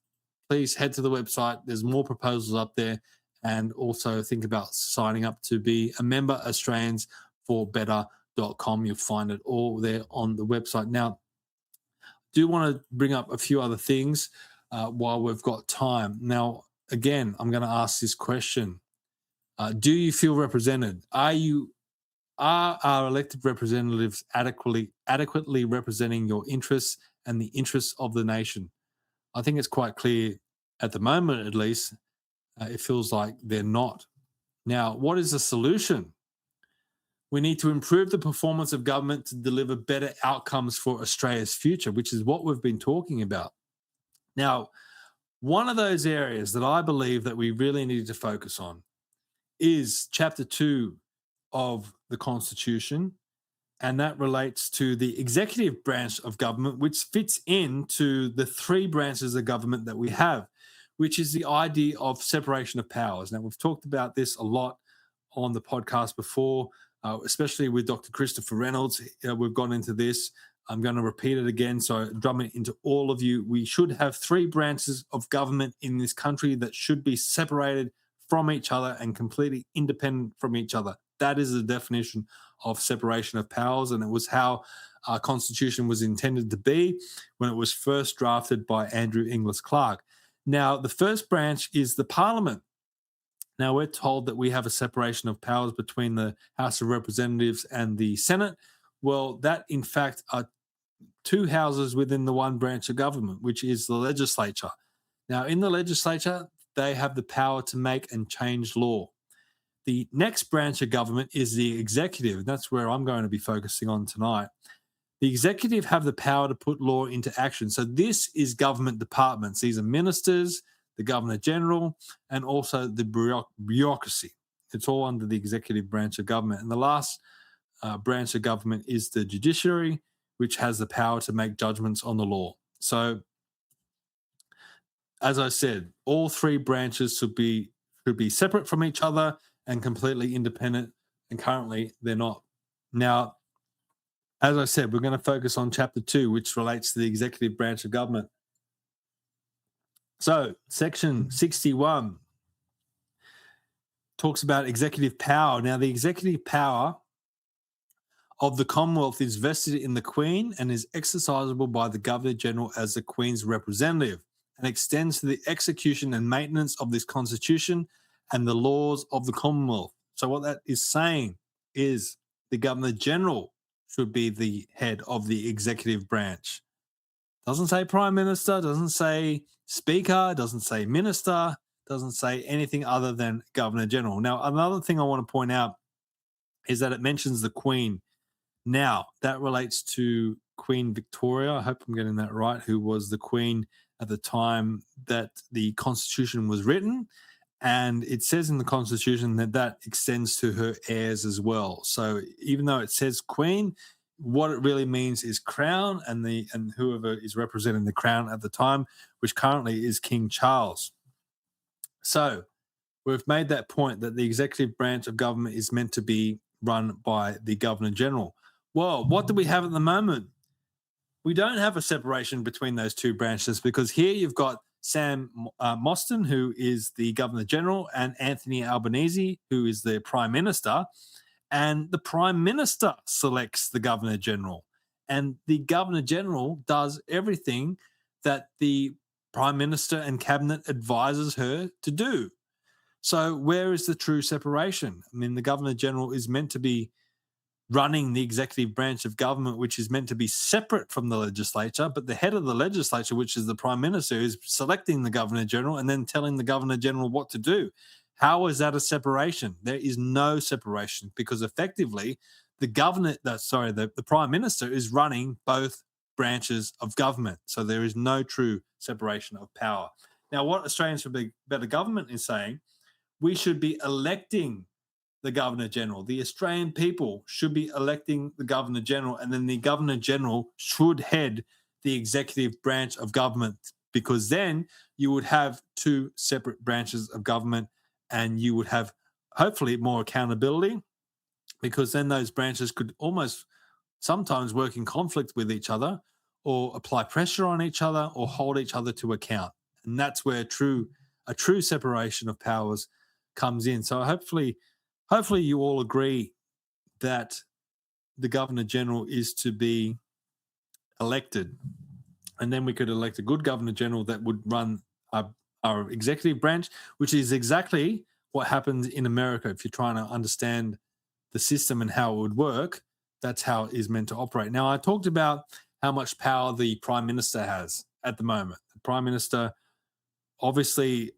please head to the website. There's more proposals up there. And also think about signing up to be a member, AustraliansForBetter.com. You'll find it all there on the website. Now, I do want to bring up a few other things while we've got time. Now, again, I'm going to ask this question. Do you feel represented? Are our elected representatives adequately representing your interests and the interests of the nation? I think it's quite clear at the moment, at least, it feels like they're not. Now, what is the solution? We need to improve the performance of government to deliver better outcomes for Australia's future, which is what we've been talking about. Now, one of those areas that I believe that we really need to focus on is Chapter 2 of the Constitution, and that relates to the executive branch of government, which fits into the three branches of government that we have, which is the idea of separation of powers. Now, we've talked about this a lot on the podcast before, especially with Dr. Christopher Reynolds. We've gone into this. I'm going to repeat it again, so drum it into all of you. We should have three branches of government in this country that should be separated from each other and completely independent from each other. That is the definition of separation of powers, and it was how our Constitution was intended to be when it was first drafted by Andrew Inglis Clark. Now, the first branch is the Parliament. Now, we're told that we have a separation of powers between the House of Representatives and the Senate. Well, that, in fact, are two houses within the one branch of government, which is the legislature. Now, in the legislature, they have the power to make and change law. The next branch of government is the executive. That's where I'm going to be focusing on tonight. The executive have the power to put law into action. So this is government departments. These are ministers, the Governor General, and also the bureaucracy. It's all under the executive branch of government. And the last branch of government is the judiciary, which has the power to make judgments on the law. So, as I said, all three branches should be separate from each other and completely independent, and currently they're not. Now, as I said, we're going to focus on Chapter 2, which relates to the executive branch of government. So, Section 61 talks about executive power. Now, the executive power of the Commonwealth is vested in the Queen and is exercisable by the Governor-General as the Queen's representative, and extends to the execution and maintenance of this Constitution and the laws of the Commonwealth. So what that is saying is the Governor-General should be the head of the executive branch. Doesn't say Prime Minister, doesn't say Speaker, doesn't say Minister, doesn't say anything other than Governor-General. Now, another thing I want to point out is that it mentions the Queen. Now, that relates to Queen Victoria, I hope I'm getting that right, who was the Queen at the time that the Constitution was written. And it says in the Constitution that that extends to her heirs as well. So even though it says Queen, what it really means is crown, and whoever is representing the crown at the time, which currently is King Charles. So we've made that point that the executive branch of government is meant to be run by the Governor General. Well, what do we have at the moment? We don't have a separation between those two branches, because here you've got Sam Mostyn, who is the Governor General, and Anthony Albanese, who is the Prime Minister. And the Prime Minister selects the Governor General. And the Governor General does everything that the Prime Minister and Cabinet advises her to do. So where is the true separation? I mean, the Governor General is meant to be running the executive branch of government, which is meant to be separate from the legislature, but the head of the legislature, which is the Prime Minister, is selecting the Governor General and then telling the Governor General what to do. How is that a separation? There is no separation, because effectively the Prime Minister is running both branches of government. So there is no true separation of power. Now, what Australians for Better Government is saying, we should be electing the Governor General. The Australian people should be electing the Governor General, and then the Governor General should head the executive branch of government, because then you would have two separate branches of government, and you would have hopefully more accountability, because then those branches could almost sometimes work in conflict with each other, or apply pressure on each other, or hold each other to account. And that's where a true separation of powers comes in. So hopefully you all agree that the Governor General is to be elected, and then we could elect a good Governor General that would run our executive branch, which is exactly what happens in America. If you're trying to understand the system and how it would work, that's how it is meant to operate. Now, I talked about how much power the Prime Minister has at the moment. The Prime Minister obviously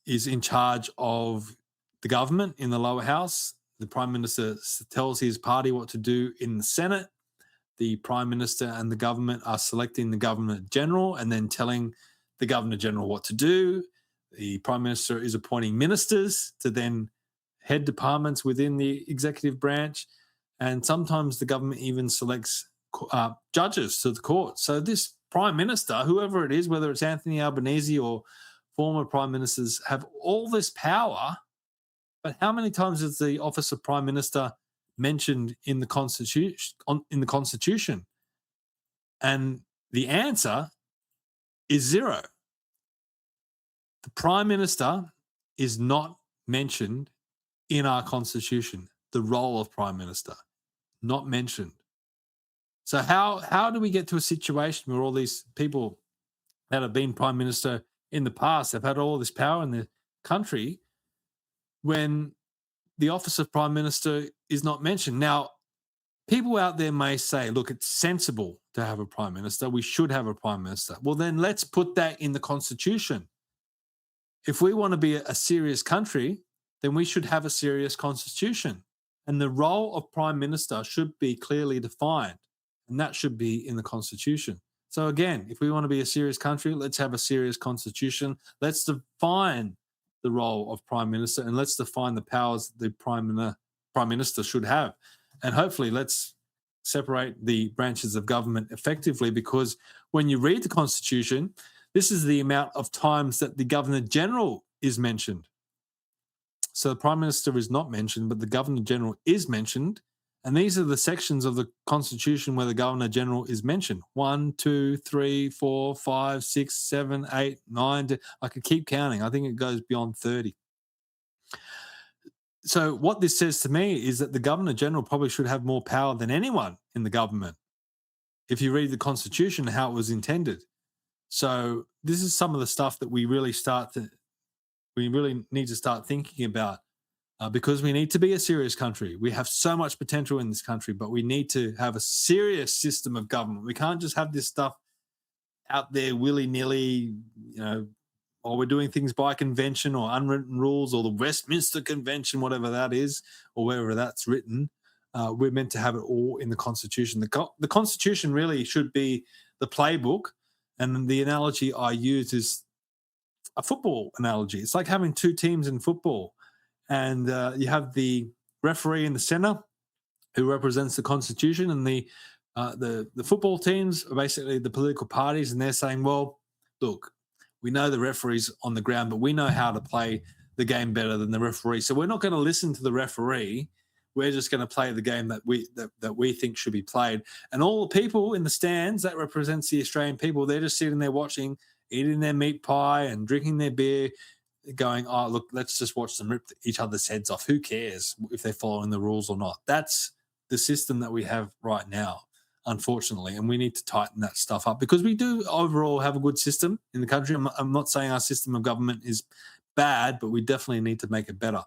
is in charge of the government in the lower house. The Prime Minister tells his party what to do in the Senate. The Prime Minister and the government are selecting the Governor General and then telling the Governor General what to do. The Prime Minister is appointing ministers to then head departments within the executive branch. And sometimes the government even selects judges to the court. So this Prime Minister, whoever it is, whether it's Anthony Albanese or former Prime Ministers, have all this power. But how many times is the office of Prime Minister mentioned in the Constitution? And the answer is zero. The Prime Minister is not mentioned in our Constitution. The role of Prime Minister, not mentioned. So how do we get to a situation where all these people that have been Prime Minister in the past have had all this power in the country, when the office of Prime Minister is not mentioned? Now, people out there may say, look, it's sensible to have a Prime Minister. We should have a Prime Minister. Well, then let's put that in the Constitution. If we want to be a serious country, then we should have a serious Constitution. And the role of Prime Minister should be clearly defined, and that should be in the Constitution. So again, if we want to be a serious country, let's have a serious Constitution. Let's define the role of Prime Minister, and let's define the powers the Prime Minister should have. And hopefully let's separate the branches of government effectively, because when you read the Constitution, this is the amount of times that the Governor General is mentioned. So the Prime Minister is not mentioned, but the Governor General is mentioned. And these are the sections of the Constitution where the Governor General is mentioned. 1, 2, 3, 4, 5, 6, 7, 8, 9. 10. I could keep counting. I think it goes beyond 30. So what this says to me is that the Governor General probably should have more power than anyone in the government, if you read the Constitution, how it was intended. So this is some of the stuff that we really need to start thinking about, because we need to be a serious country. We have so much potential in this country, but we need to have a serious system of government. We can't just have this stuff out there willy-nilly, or we're doing things by convention or unwritten rules, or the Westminster Convention, whatever that is, or wherever that's written. We're meant to have it all in the Constitution. The Constitution really should be the playbook, And the analogy I use is a football analogy. It's like having two teams in football, and you have the referee in the center who represents the constitution, and the football teams are basically the political parties, and they're saying, well, look, we know the referee's on the ground, but we know how to play the game better than the referee, so we're not going to listen to the referee. We're just going to play the game that we think should be played. And all the people in the stands, that represents the Australian people, they're just sitting there watching, eating their meat pie and drinking their beer, going, oh, look, let's just watch them rip each other's heads off. Who cares if they're following the rules or not? That's the system that we have right now, unfortunately. And we need to tighten that stuff up, because we do overall have a good system in the country. I'm not saying our system of government is bad, but we definitely need to make it better.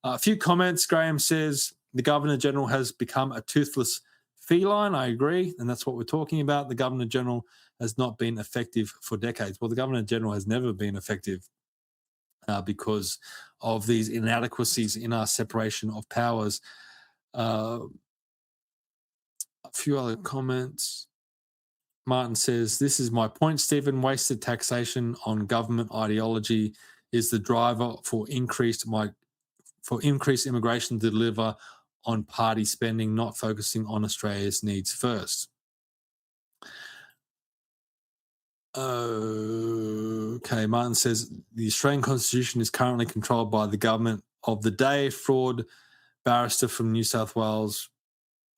A few comments. Graham says the Governor General has become a toothless feline. I agree, and that's what we're talking about. The Governor General has not been effective for decades. Well, the Governor General has never been effective because of these inadequacies in our separation of powers. A few other comments. Martin says, this is my point, Stephen. Wasted taxation on government ideology is the driver for increased immigration to deliver on party spending, not focusing on Australia's needs first. Okay, Martin says the Australian Constitution is currently controlled by the government of the day. Fraud barrister from New South Wales,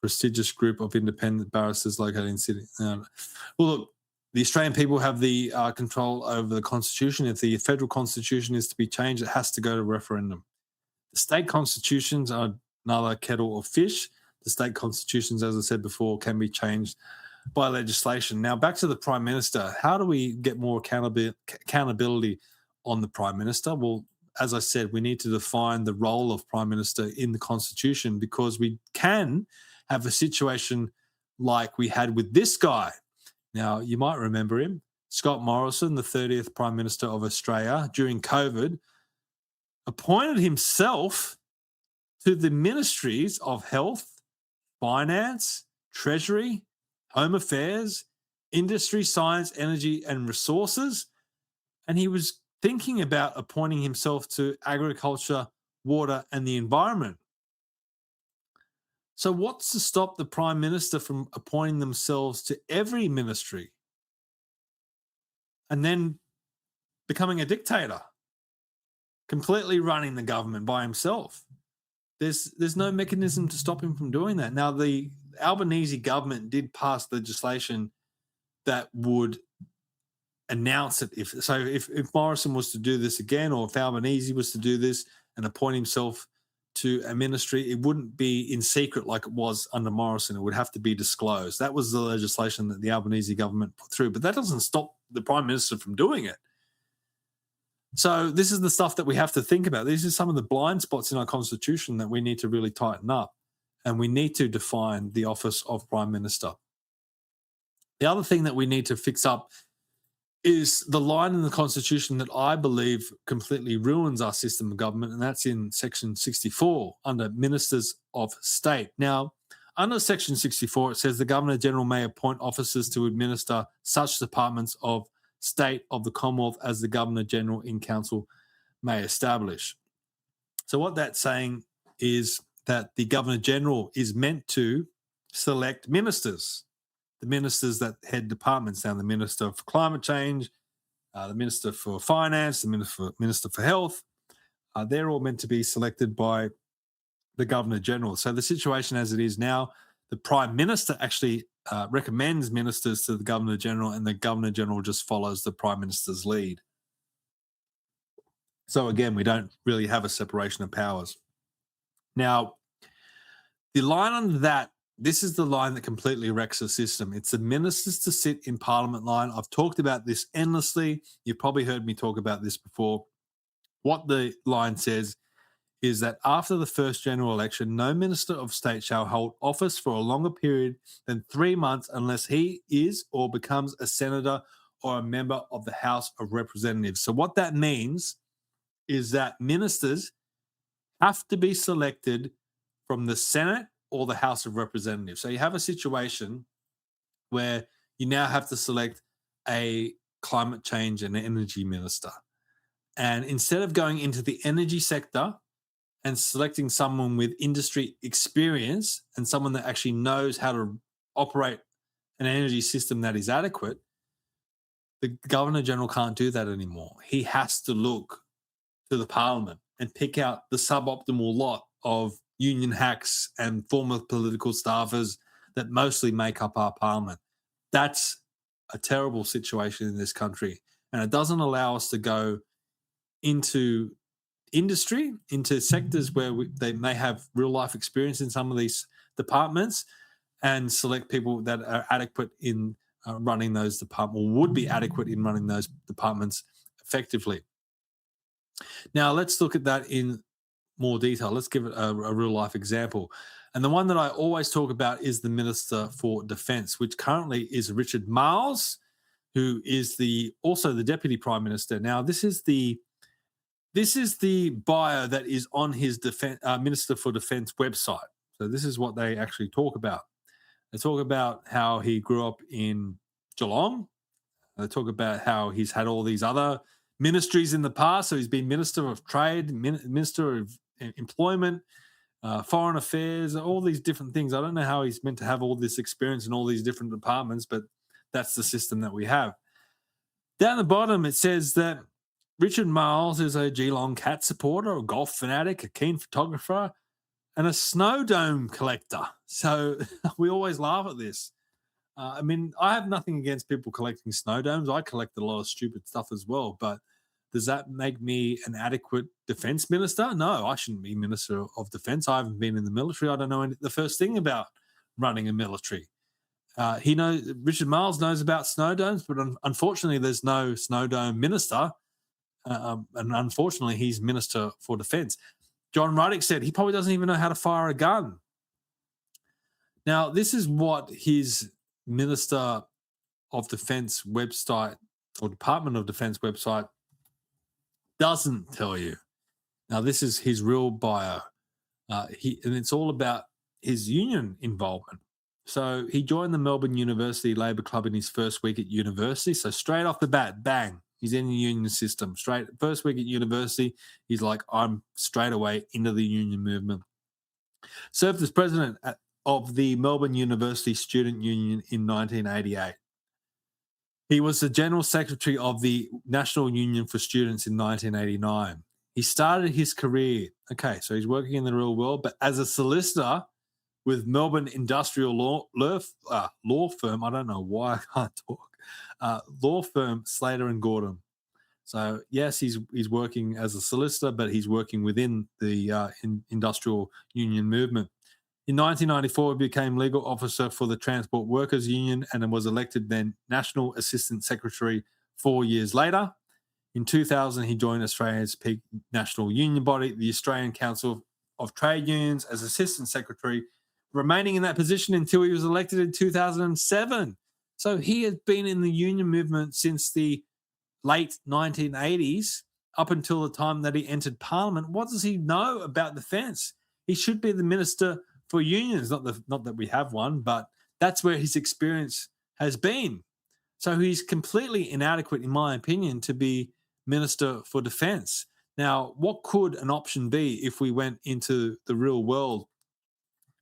prestigious group of independent barristers located in Sydney. Well, look, the Australian people have the control over the Constitution. If the federal Constitution is to be changed, it has to go to referendum. The state constitutions are another kettle of fish. The state constitutions, as I said before, can be changed by legislation. Now, back to the Prime Minister. How do we get more accountability on the Prime Minister? Well, as I said, we need to define the role of Prime Minister in the Constitution, because we can have a situation like we had with this guy. Now, you might remember him, Scott Morrison, the 30th Prime Minister of Australia, during COVID, appointed himself to the ministries of Health, Finance, Treasury, Home Affairs, Industry, Science, Energy and Resources. And he was thinking about appointing himself to Agriculture, Water and the Environment. So what's to stop the Prime Minister from appointing themselves to every ministry and then becoming a dictator, completely running the government by himself? There's no mechanism to stop him from doing that. Now, the Albanese government did pass legislation that would announce it. If Morrison was to do this again, or if Albanese was to do this and appoint himself to a ministry, it wouldn't be in secret like it was under Morrison. It would have to be disclosed. That was the legislation that the Albanese government put through, but that doesn't stop the Prime Minister from doing it. So this is the stuff that we have to think about. These are some of the blind spots in our Constitution that we need to really tighten up, and we need to define the office of Prime Minister. The other thing that we need to fix up is the line in the Constitution that I believe completely ruins our system of government, and that's in Section 64 under Ministers of State. Now, under Section 64, it says the Governor-General may appoint officers to administer such departments of State of the Commonwealth as the Governor-General in Council may establish. So what that's saying is that the Governor-General is meant to select ministers, the ministers that head departments. Now, the Minister for Climate Change, the Minister for Finance, the Minister for Health, they're all meant to be selected by the Governor-General. So the situation as it is now, the Prime Minister actually recommends ministers to the Governor-General, and the Governor-General just follows the Prime Minister's lead. So again, we don't really have a separation of powers. Now, the line under that, this is the line that completely wrecks the system. It's the ministers to sit in Parliament line. I've talked about this endlessly. You've probably heard me talk about this before. What the line says is that after the first general election, no Minister of State shall hold office for a longer period than 3 months unless he is or becomes a senator or a member of the House of Representatives. So what that means is that ministers have to be selected from the Senate or the House of Representatives. So you have a situation where you now have to select a climate change and energy minister. And instead of going into the energy sector and selecting someone with industry experience and someone that actually knows how to operate an energy system that is adequate, the Governor General can't do that anymore. He has to look to the Parliament and pick out the suboptimal lot of union hacks and former political staffers that mostly make up our Parliament. That's a terrible situation in this country. And it doesn't allow us to go into industry, into sectors where they may have real life experience in some of these departments, and select people that are adequate in running those departments, or would be adequate in running those departments effectively. Now, let's look at that in more detail. Let's give it a real life example. And the one that I always talk about is the Minister for Defence, which currently is Richard Marles, who is also the Deputy Prime Minister. Now, this is the bio that is on his Minister for Defence website. So this is what they actually talk about. They talk about how he grew up in Geelong. They talk about how he's had all these other ministries in the past. So he's been Minister of Trade, Minister of Employment, Foreign Affairs, all these different things. I don't know how he's meant to have all this experience in all these different departments, but that's the system that we have. Down the bottom, it says that Richard Marles is a Geelong cat supporter, a golf fanatic, a keen photographer, and a snow dome collector. So we always laugh at this. I mean, I have nothing against people collecting snow domes. I collect a lot of stupid stuff as well. But does that make me an adequate defence minister? No, I shouldn't be Minister of Defence. I haven't been in the military. I don't know the first thing about running a military. Richard Marles knows about snow domes, but unfortunately, there's no snow dome minister. And unfortunately, he's Minister for Defence. John Ruddick said he probably doesn't even know how to fire a gun. Now, this is what his Minister of Defence website or Department of Defence website doesn't tell you. Now, this is his real bio, and it's all about his union involvement. So he joined the Melbourne University Labor Club in his first week at university. So straight off the bat, bang, he's in the union system. Straight first week at university, he's like, I'm straight away into the union movement. Served as president of the Melbourne University Student Union in 1988. He was the General Secretary of the National Union for Students in 1989. He started his career, so he's working in the real world, but as a solicitor with Melbourne Industrial Law Firm, I don't know why I can't talk, law firm Slater and Gordon. So, yes, he's working as a solicitor, but he's working within the industrial union movement. In 1994, he became legal officer for the Transport Workers Union and was elected then National Assistant Secretary 4 years later. In 2000, he joined Australia's peak national union body, the Australian Council of Trade Unions, as Assistant Secretary, remaining in that position until he was elected in 2007. So he has been in the union movement since the late 1980s up until the time that he entered Parliament. What does he know about defence? He should be the Minister for Unions, not that we have one, but that's where his experience has been. So he's completely inadequate, in my opinion, to be Minister for Defence. Now, what could an option be if we went into the real world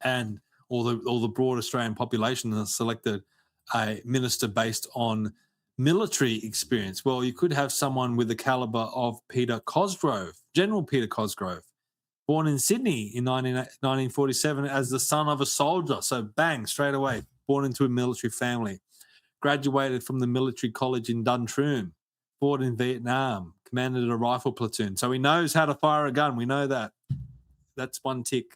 and all the broad Australian population and selected a minister based on military experience? Well, you could have someone with the caliber of Peter Cosgrove, General Peter Cosgrove, born in Sydney in 1947 as the son of a soldier. So bang, straight away, born into a military family. Graduated from the military college in Duntroon, fought in Vietnam, commanded a rifle platoon. So he knows how to fire a gun. We know that. That's one tick.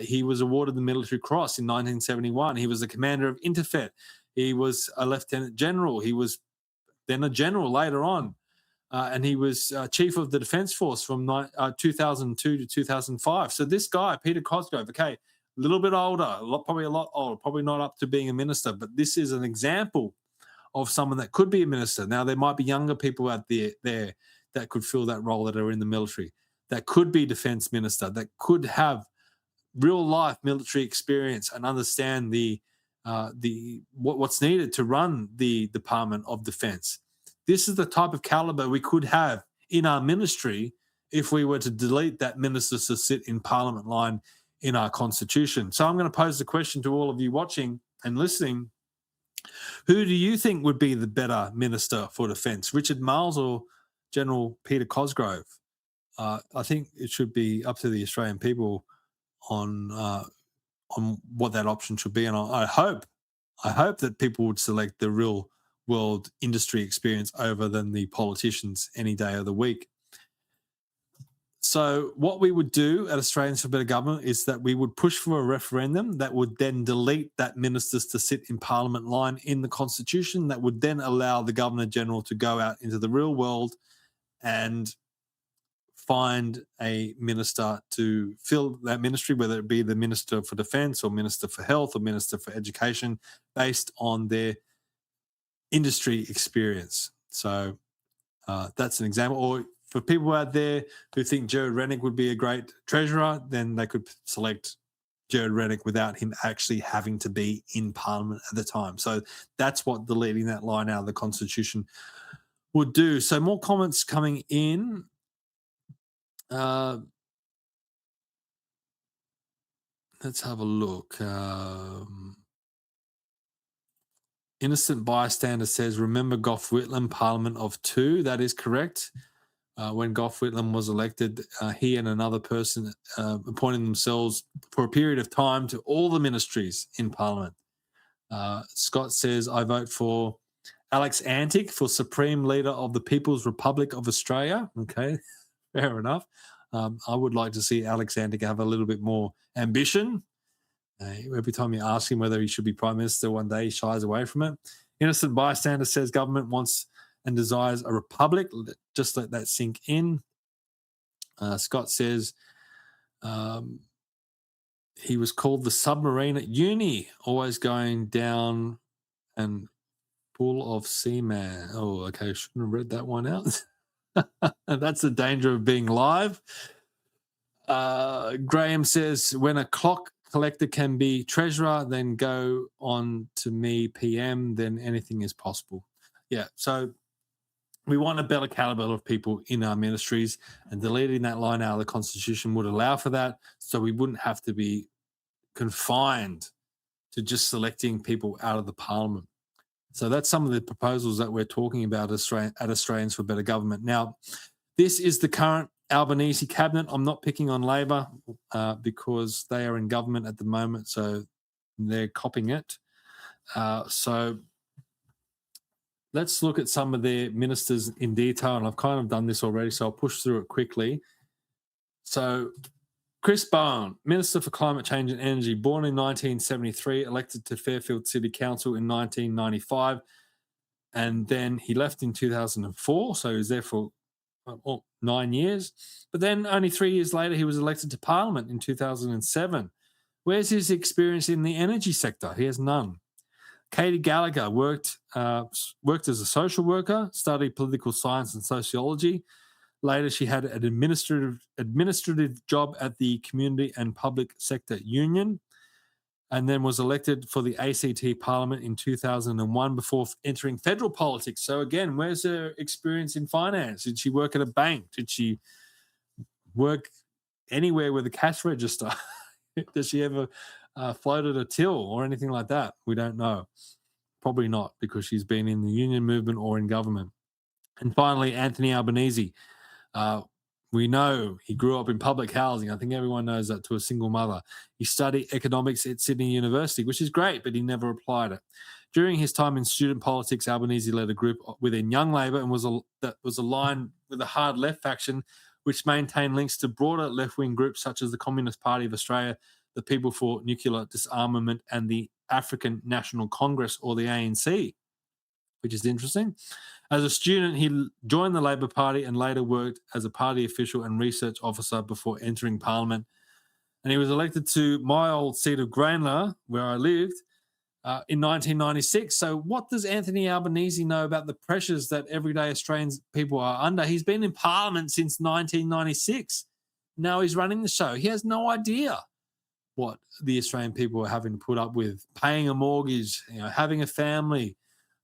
He was awarded the Military Cross in 1971. He was the commander of Interfet. He was a lieutenant general. He was then a general later on. And he was chief of the Defence Force from 2002 to 2005. So this guy, Peter Cosgrove, a little bit older, probably a lot older, probably not up to being a minister, but this is an example of someone that could be a minister. Now, there might be younger people out there that could fill that role that are in the military, that could be defence minister, that could have real-life military experience and understand the what's needed to run the Department of Defense. This is the type of caliber we could have in our ministry if we were to delete that minister to sit in Parliament line in our constitution. So I'm going to pose the question to all of you watching and listening. Who do you think would be the better Minister for Defence, Richard Marles or General Peter Cosgrove? I think it should be up to the Australian people on what that option should be, and I hope that people would select the real world industry experience over than the politicians any day of the week. So what we would do at Australians for Better Government is that we would push for a referendum that would then delete that ministers to sit in Parliament line in the Constitution, that would then allow the Governor-General to go out into the real world and find a minister to fill that ministry, whether it be the Minister for Defence or Minister for Health or Minister for Education, based on their industry experience. So that's an example. Or for people out there who think Jared Rennick would be a great treasurer, then they could select Jared Rennick without him actually having to be in Parliament at the time. So that's what deleting that line out of the Constitution would do. So more comments coming in. Let's have a look. Innocent Bystander says, remember Gough Whitlam, Parliament of Two? That is correct. When Gough Whitlam was elected, he and another person appointed themselves for a period of time to all the ministries in Parliament. Scott says, I vote for Alex Antic for Supreme Leader of the People's Republic of Australia. Okay, fair enough. I would like to see Alex Antic have a little bit more ambition. Every time you ask him whether he should be Prime Minister one day, he shies away from it. Innocent Bystander says government wants and desires a republic. Just let that sink in. Scott says he was called the submarine at uni, always going down and full of seaman. Oh, okay, shouldn't have read that one out. That's the danger of being live. Graham says, when a clock collector can be treasurer, then go on to me PM, then anything is possible. Yeah, so we want a better caliber of people in our ministries, and deleting that line out of the Constitution would allow for that, so we wouldn't have to be confined to just selecting people out of the Parliament. So that's some of the proposals that we're talking about at Australians for Better Government. Now, this is the current Albanese cabinet. I'm not picking on Labor because they are in government at the moment, so they're copying it. So let's look at some of their ministers in detail, and I've kind of done this already, so I'll push through it quickly. So Chris Bowen, Minister for Climate Change and Energy, born in 1973, elected to Fairfield City Council in 1995, and then he left in 2004, so he was there for 9 years. But then only 3 years later, he was elected to Parliament in 2007. Where's his experience in the energy sector? He has none. Katie Gallagher worked as a social worker, studied political science and sociology. Later, she had an administrative job at the Community and Public Sector Union, and then was elected for the ACT Parliament in 2001 before entering federal politics. So again, where's her experience in finance? Did she work at a bank? Did she work anywhere with a cash register? Does she ever floated a till or anything like that? We don't know. Probably not, because she's been in the union movement or in government. And finally, Anthony Albanese. We know he grew up in public housing. I think everyone knows that, to a single mother. He studied economics at Sydney University, which is great, but he never applied it. During his time in student politics, Albanese led a group within Young Labor and that was aligned with the hard left faction, which maintained links to broader left-wing groups such as the Communist Party of Australia, the People for Nuclear Disarmament, and the African National Congress, or the ANC, which is interesting. As a student, he joined the Labor Party and later worked as a party official and research officer before entering Parliament. And he was elected to my old seat of Grainler, where I lived, in 1996. So what does Anthony Albanese know about the pressures that everyday Australian people are under? He's been in Parliament since 1996. Now he's running the show. He has no idea. what the Australian people are having to put up with, paying a mortgage, having a family,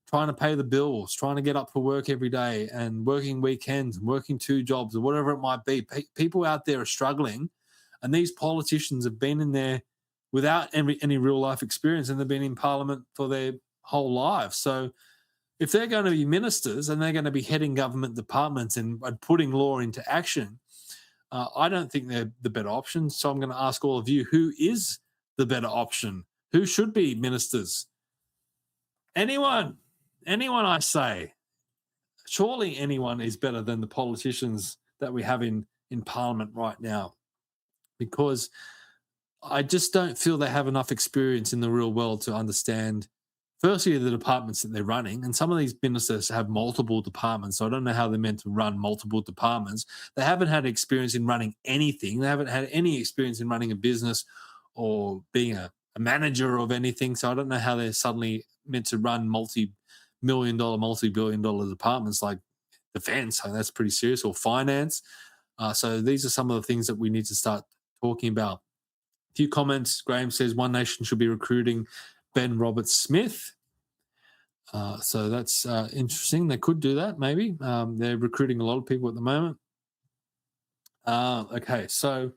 trying to pay the bills, trying to get up for work every day and working weekends, working 2 jobs or whatever it might be. People out there are struggling, and these politicians have been in there without any real life experience, and they've been in Parliament for their whole lives. So if they're going to be ministers and they're going to be heading government departments and putting law into action, I don't think they're the better option. So I'm going to ask all of you, who is the better option? Who should be ministers? Anyone, I say. Surely anyone is better than the politicians that we have in Parliament right now, because I just don't feel they have enough experience in the real world to understand, firstly, the departments that they're running. And some of these ministers have multiple departments, so I don't know how they're meant to run multiple departments. They haven't had experience in running anything. They haven't had any experience in running a business or being a manager of anything. So I don't know how they're suddenly meant to run multi-million dollar, multi-billion dollar departments like defense. So that's pretty serious, or finance. So these are some of the things that we need to start talking about. A few comments. Graham says One Nation should be recruiting Ben Roberts-Smith. So that's interesting. They could do that, maybe. They're recruiting a lot of people at the moment. Okay, so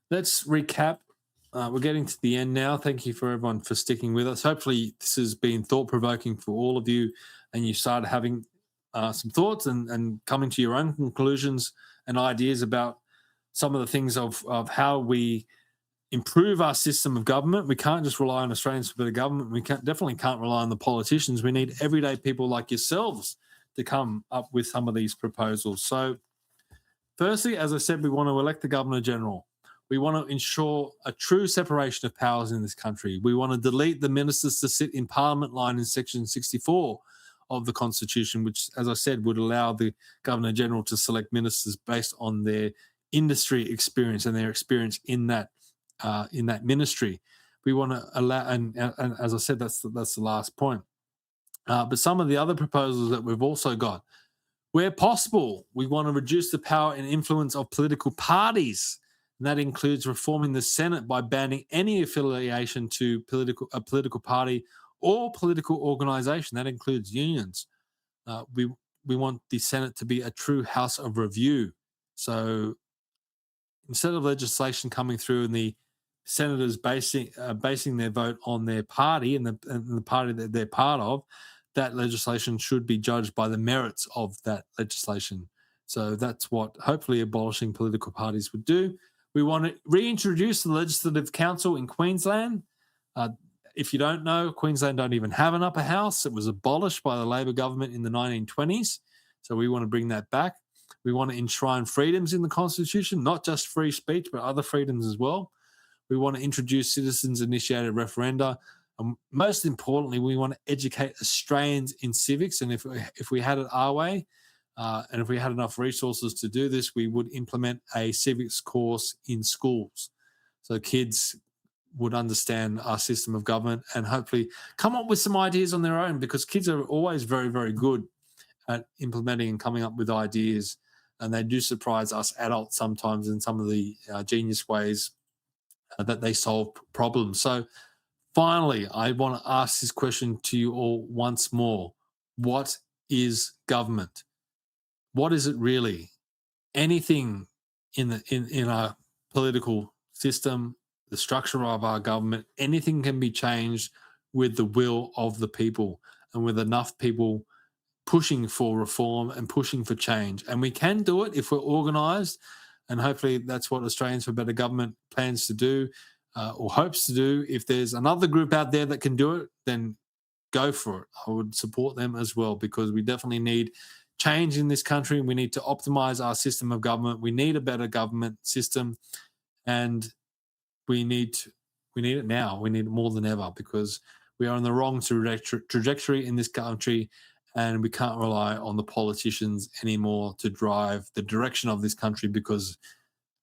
let's recap. We're getting to the end now. Thank you for everyone for sticking with us. Hopefully this has been thought-provoking for all of you, and you started having some thoughts and coming to your own conclusions and ideas about some of the things of how we improve our system of government. We can't just rely on Australians for better government. We definitely can't rely on the politicians. We need everyday people like yourselves to come up with some of these proposals. So firstly, as I said, we want to elect the Governor-General. We want to ensure a true separation of powers in this country. We want to delete the ministers to sit in Parliament line in Section 64 of the Constitution, which, as I said, would allow the Governor-General to select ministers based on their industry experience and their experience in that ministry. We want to allow, and as I said, that's the last point. But some of the other proposals that we've also got, where possible, we want to reduce the power and influence of political parties. And that includes reforming the Senate by banning any affiliation to a political party or political organisation. That includes unions. We want the Senate to be a true house of review. So instead of legislation coming through and the senators basing their vote on their party and the party that they're part of, that legislation should be judged by the merits of that legislation. So that's what hopefully abolishing political parties would do. We want to reintroduce the Legislative Council in Queensland. If you don't know, Queensland don't even have an upper house. It was abolished by the Labor government in the 1920s. So we want to bring that back. We want to enshrine freedoms in the Constitution, not just free speech, but other freedoms as well. We want to introduce citizens-initiated referenda. And most importantly, we want to educate Australians in civics. And if we had it our way, and if we had enough resources to do this, we would implement a civics course in schools. So kids would understand our system of government and hopefully come up with some ideas on their own, because kids are always very, very good at implementing and coming up with ideas. And they do surprise us adults sometimes in some of the genius ways that they solve problems. So finally, I want to ask this question to you all once more. What is government? What is it really? Anything in our political system, the structure of our government, anything can be changed with the will of the people and with enough people pushing for reform and pushing for change. And we can do it if we're organised, and hopefully that's what Australians for Better Government plans to do or hopes to do. If there's another group out there that can do it, then go for it. I would support them as well, because we definitely need change in this country. We need to optimise our system of government. We need a better government system, and we need it now. We need it more than ever, because we are on the wrong trajectory in this country, and we can't rely on the politicians anymore to drive the direction of this country, because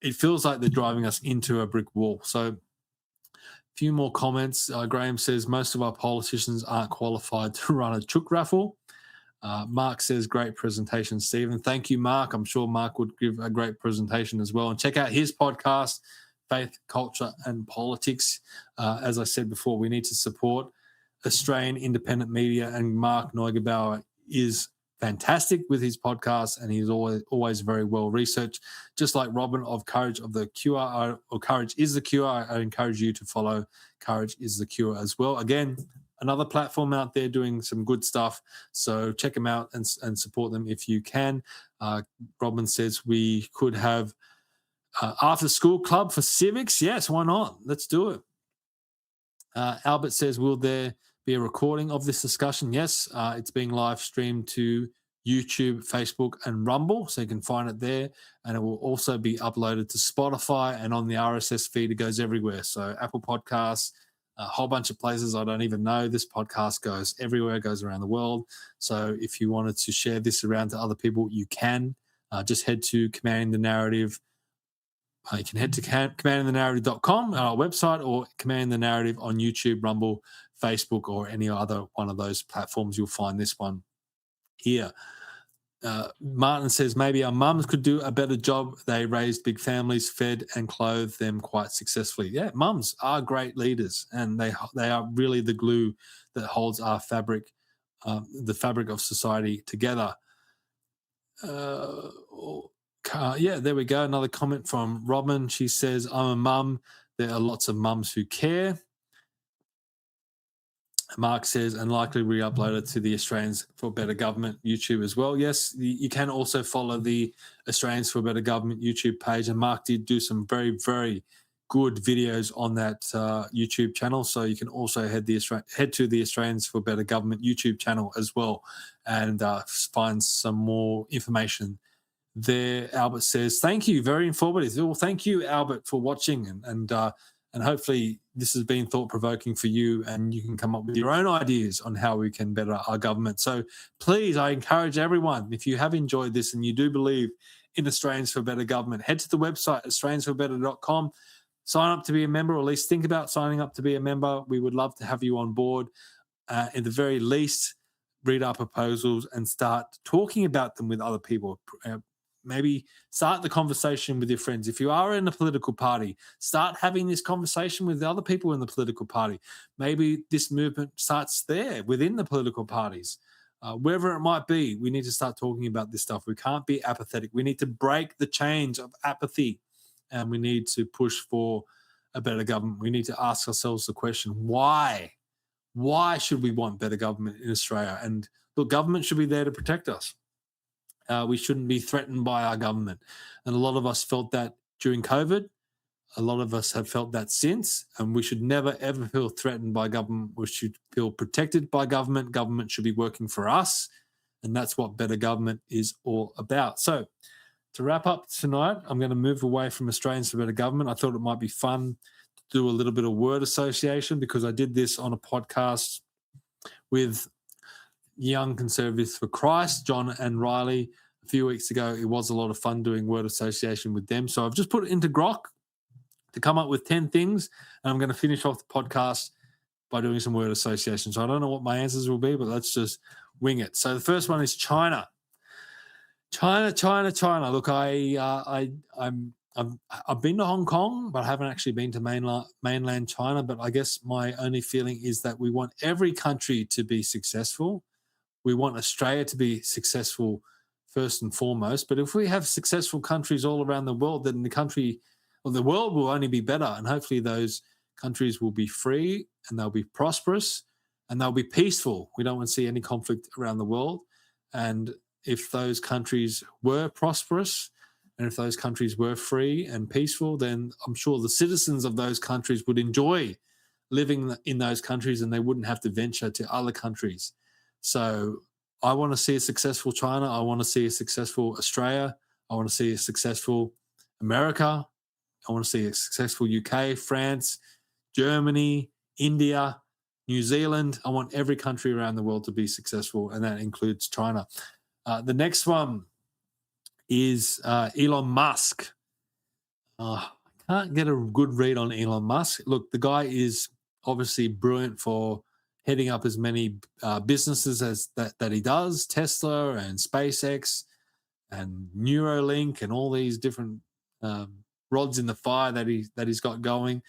it feels like they're driving us into a brick wall. So a few more comments. Graham says most of our politicians aren't qualified to run a chook raffle. Mark says, great presentation, Stephen. Thank you, Mark. I'm sure Mark would give a great presentation as well. And check out his podcast, faith, culture, and politics. As I said before, we need to support Australian independent media, and Mark Neugebauer is fantastic with his podcast, and he's always very well researched. Just like Robin of Courage of the Cure, or Courage is the Cure, I encourage you to follow Courage is the Cure as well. Again, another platform out there doing some good stuff, so check them out and support them if you can. Robin says we could have after school club for civics. Yes, why not? Let's do it. Albert says, will there be a recording of this discussion? Yes, it's being live streamed to YouTube, Facebook, and Rumble, so you can find it there. And it will also be uploaded to Spotify and on the RSS feed. It goes everywhere. So Apple Podcasts, a whole bunch of places I don't even know. This podcast goes everywhere, goes around the world. So if you wanted to share this around to other people, you can. Just head to Commanding the Narrative. You can head to commandingthenarrative.com, our website, or Commanding the Narrative on YouTube, Rumble, Facebook, or any other one of those platforms. You'll find this one here. Martin says, maybe our mums could do a better job. They raised big families, fed and clothed them quite successfully. Yeah, mums are great leaders, and they are really the glue that holds our fabric, the fabric of society together. Yeah, there we go. Another comment from Robin. She says, I'm a mum. There are lots of mums who care. Mark says, and likely re-upload it to the Australians for Better Government YouTube as well. Yes, you can also follow the Australians for Better Government YouTube page. And Mark did do some very, very good videos on that YouTube channel. So you can also head to the Australians for Better Government YouTube channel as well, and find some more information there. Albert says, thank you, very informative. Well, thank you, Albert, for watching, and hopefully this has been thought-provoking for you, and you can come up with your own ideas on how we can better our government. So please, I encourage everyone, if you have enjoyed this and you do believe in Australians for Better Government, head to the website, australiansforbetter.com, sign up to be a member, or at least think about signing up to be a member. We would love to have you on board. At the very least, read our proposals and start talking about them with other people. Maybe start the conversation with your friends. If you are in a political party, start having this conversation with the other people in the political party. Maybe this movement starts there within the political parties. Wherever it might be, we need to start talking about this stuff. We can't be apathetic. We need to break the chains of apathy, and we need to push for a better government. We need to ask ourselves the question, why? Why should we want better government in Australia? And look, government should be there to protect us. We shouldn't be threatened by our government. And a lot of us felt that during COVID. A lot of us have felt that since, and we should never, ever feel threatened by government. We should feel protected by government. Government should be working for us, and that's what better government is all about. So to wrap up tonight, I'm going to move away from Australians for Better Government. I thought it might be fun to do a little bit of word association, because I did this on a podcast with Young Conservatives for Christ, John and Riley, a few weeks ago. It was a lot of fun doing word association with them. So I've just put it into Grok to come up with 10 things, and I'm going to finish off the podcast by doing some word association. So I don't know what my answers will be, but let's just wing it. So the first one is China. China. Look, I've been to Hong Kong, but I haven't actually been to mainland China. But I guess my only feeling is that we want every country to be successful. We want Australia to be successful first and foremost. But if we have successful countries all around the world, then the world will only be better. And hopefully those countries will be free, and they'll be prosperous, and they'll be peaceful. We don't want to see any conflict around the world. And if those countries were prosperous, and if those countries were free and peaceful, then I'm sure the citizens of those countries would enjoy living in those countries, and they wouldn't have to venture to other countries. So I want to see a successful China. I want to see a successful Australia. I want to see a successful America. I want to see a successful UK, France, Germany, India, New Zealand. I want every country around the world to be successful, and that includes China. The next one is Elon Musk. I can't get a good read on Elon Musk. Look, the guy is obviously brilliant for heading up as many businesses as that he does, Tesla and SpaceX and Neuralink and all these different rods in the fire that he's got going.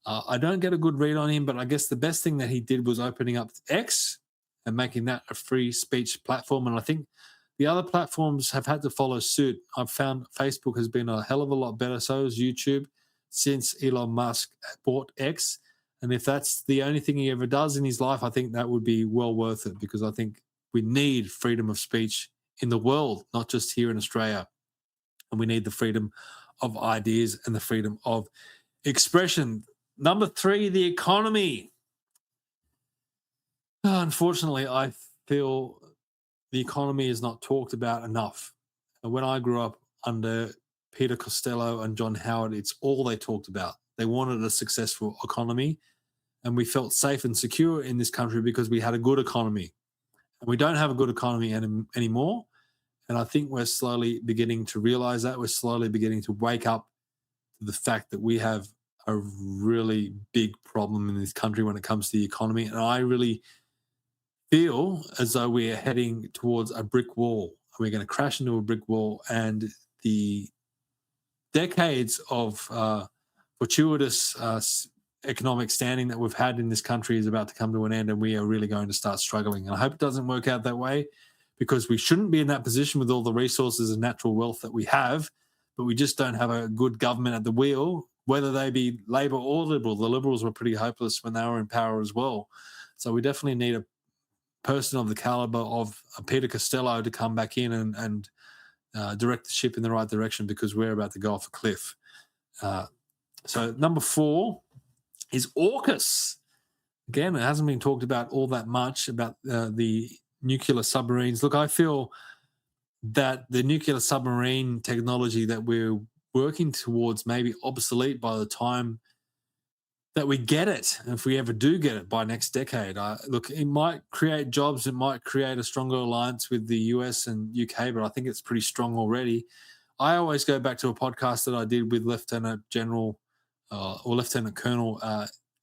I don't get a good read on him, but I guess the best thing that he did was opening up X and making that a free speech platform. And I think the other platforms have had to follow suit. I've found Facebook has been a hell of a lot better. So has YouTube since Elon Musk bought X. And if that's the only thing he ever does in his life, I think that would be well worth it, because I think we need freedom of speech in the world, not just here in Australia. And we need the freedom of ideas and the freedom of expression. Number 3, the economy. Unfortunately, I feel the economy is not talked about enough. And when I grew up under Peter Costello and John Howard, it's all they talked about. They wanted a successful economy, and we felt safe and secure in this country because we had a good economy. And we don't have a good economy anymore. And I think we're slowly beginning to realize that. We're slowly beginning to wake up to the fact that we have a really big problem in this country when it comes to the economy. And I really feel as though we are heading towards a brick wall. We're going to crash into a brick wall, and the decades of fortuitous economic standing that we've had in this country is about to come to an end, and we are really going to start struggling. And I hope it doesn't work out that way, because we shouldn't be in that position with all the resources and natural wealth that we have, but we just don't have a good government at the wheel, whether they be Labor or Liberal. The Liberals were pretty hopeless when they were in power as well. So we definitely need a person of the caliber of Peter Costello to come back in and direct the ship in the right direction, because we're about to go off a cliff. So number 4 is AUKUS. Again, it hasn't been talked about all that much, about the nuclear submarines. Look, I feel that the nuclear submarine technology that we're working towards may be obsolete by the time that we get it, if we ever do get it by next decade. Look, it might create jobs, it might create a stronger alliance with the US and UK, but I think it's pretty strong already. I always go back to a podcast that I did with Lieutenant General or Lieutenant Colonel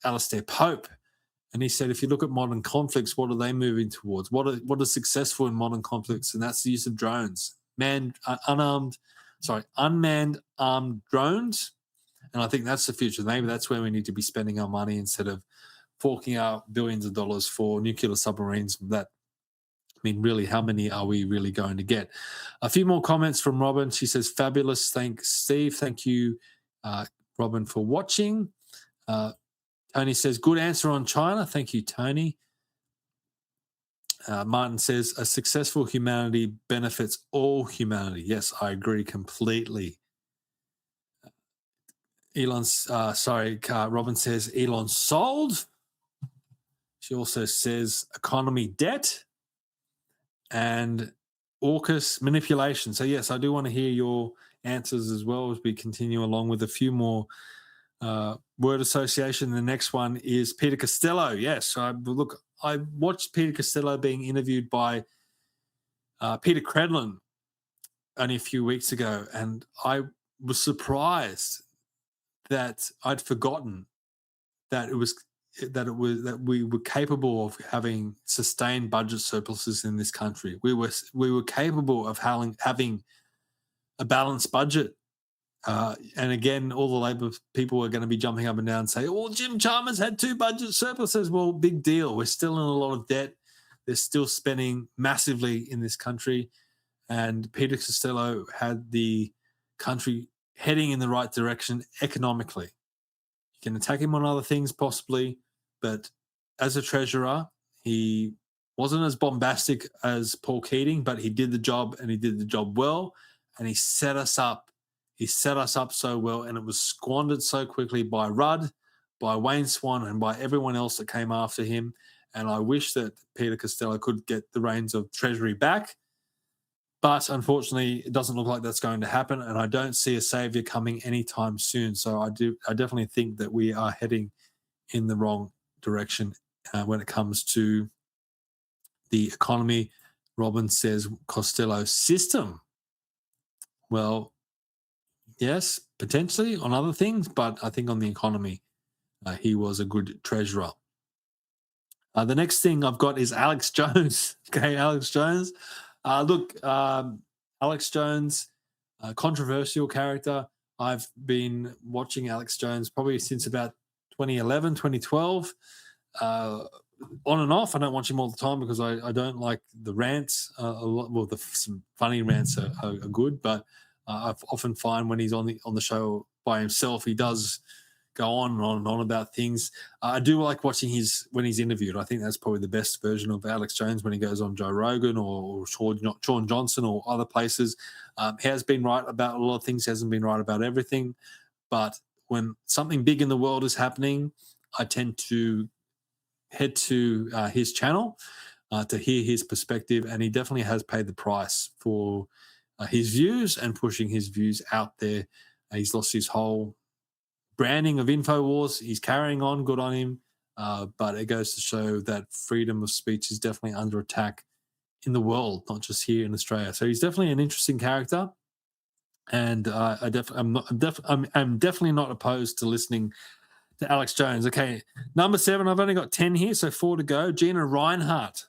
Alastair Pope, and he said, if you look at modern conflicts, what are they moving towards? What is successful in modern conflicts? And that's the use of drones, unmanned armed drones. And I think that's the future. Maybe that's where we need to be spending our money, instead of forking out billions of dollars for nuclear submarines. Really, how many are we really going to get? A few more comments from Robin. She says, fabulous. Thanks, Steve. Thank you, Robin, for watching. Tony says, good answer on China. Thank you, Tony. Martin says, a successful humanity benefits all humanity. Yes, I agree completely. Robin says Elon sold. She also says economy debt and AUKUS manipulation. So yes, I do want to hear your answers as well as we continue along with a few more word association. The next one is Peter Costello. Yes, I watched Peter Costello being interviewed by Peter Credlin only a few weeks ago, and I was surprised that I'd forgotten that we were capable of having sustained budget surpluses in this country. We were capable of having a balanced budget. And again, all the Labor people are going to be jumping up and down and say, well, Jim Chalmers had 2 budget surpluses. Well, big deal. We're still in a lot of debt. They're still spending massively in this country. And Peter Costello had the country heading in the right direction economically. You can attack him on other things possibly, but as a treasurer, he wasn't as bombastic as Paul Keating, but he did the job, and he did the job well, and he set us up. He set us up so well, and it was squandered so quickly by Rudd, by Wayne Swan, and by everyone else that came after him. And I wish that Peter Costello could get the reins of Treasury back. But unfortunately, it doesn't look like that's going to happen, and I don't see a saviour coming anytime soon. So I definitely think that we are heading in the wrong direction when it comes to the economy. Robin says Costello's system. Well, yes, potentially on other things, but I think on the economy, he was a good treasurer. The next thing I've got is Alex Jones. Okay, Alex Jones. Alex Jones, a controversial character. I've been watching Alex Jones probably since about 2011, 2012. On and off. I don't watch him all the time because I don't like the rants a lot. Well, some funny rants are good, but I often find when he's on the show by himself, he does go on and on and on about things. I do like watching when he's interviewed. I think that's probably the best version of Alex Jones when he goes on Joe Rogan or Sean Johnson or other places. He has been right about a lot of things. He hasn't been right about everything. But when something big in the world is happening, I tend to head to his channel to hear his perspective, and he definitely has paid the price for his views and pushing his views out there. He's lost his whole branding of InfoWars. He's carrying on, good on him, but it goes to show that freedom of speech is definitely under attack in the world, not just here in Australia. So he's definitely an interesting character, and I'm definitely not opposed to listening to Alex Jones. Okay, number 7. I've only got 10 here, so 4 to go. Gina Reinhart.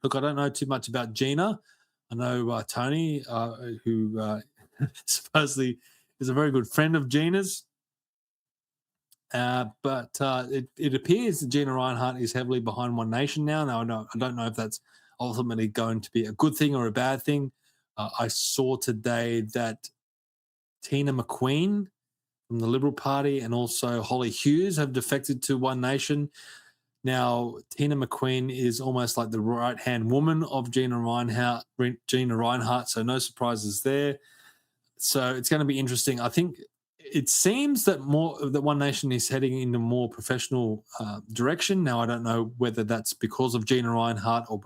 Look, I don't know too much about Gina. I know Tony, who supposedly is a very good friend of Gina's. But it appears that Gina Reinhart is heavily behind One Nation now. Now, I don't know if that's ultimately going to be a good thing or a bad thing. I saw today that Tina McQueen from the Liberal Party and also Holly Hughes have defected to One Nation. Now, Tina McQueen is almost like the right-hand woman of Gina Reinhart, so no surprises there. So it's going to be interesting. I think it seems that One Nation is heading in a more professional direction. Now, I don't know whether that's because of Gina Reinhart or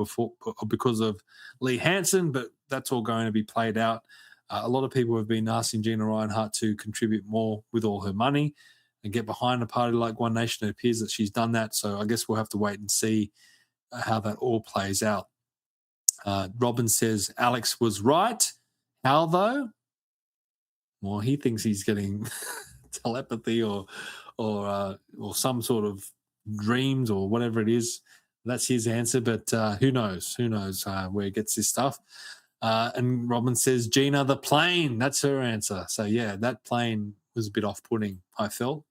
because of Lee Hansen, but that's all going to be played out. A lot of people have been asking Gina Reinhart to contribute more with all her money and get behind a party like One Nation. It appears that she's done that. So I guess we'll have to wait and see how that all plays out. Robin says Alex was right. How though? Well, he thinks he's getting telepathy or some sort of dreams or whatever it is. That's his answer, but who knows? Who knows where he gets this stuff? And Robin says, Gina, the plane. That's her answer. So, yeah, that plane was a bit off-putting, I felt.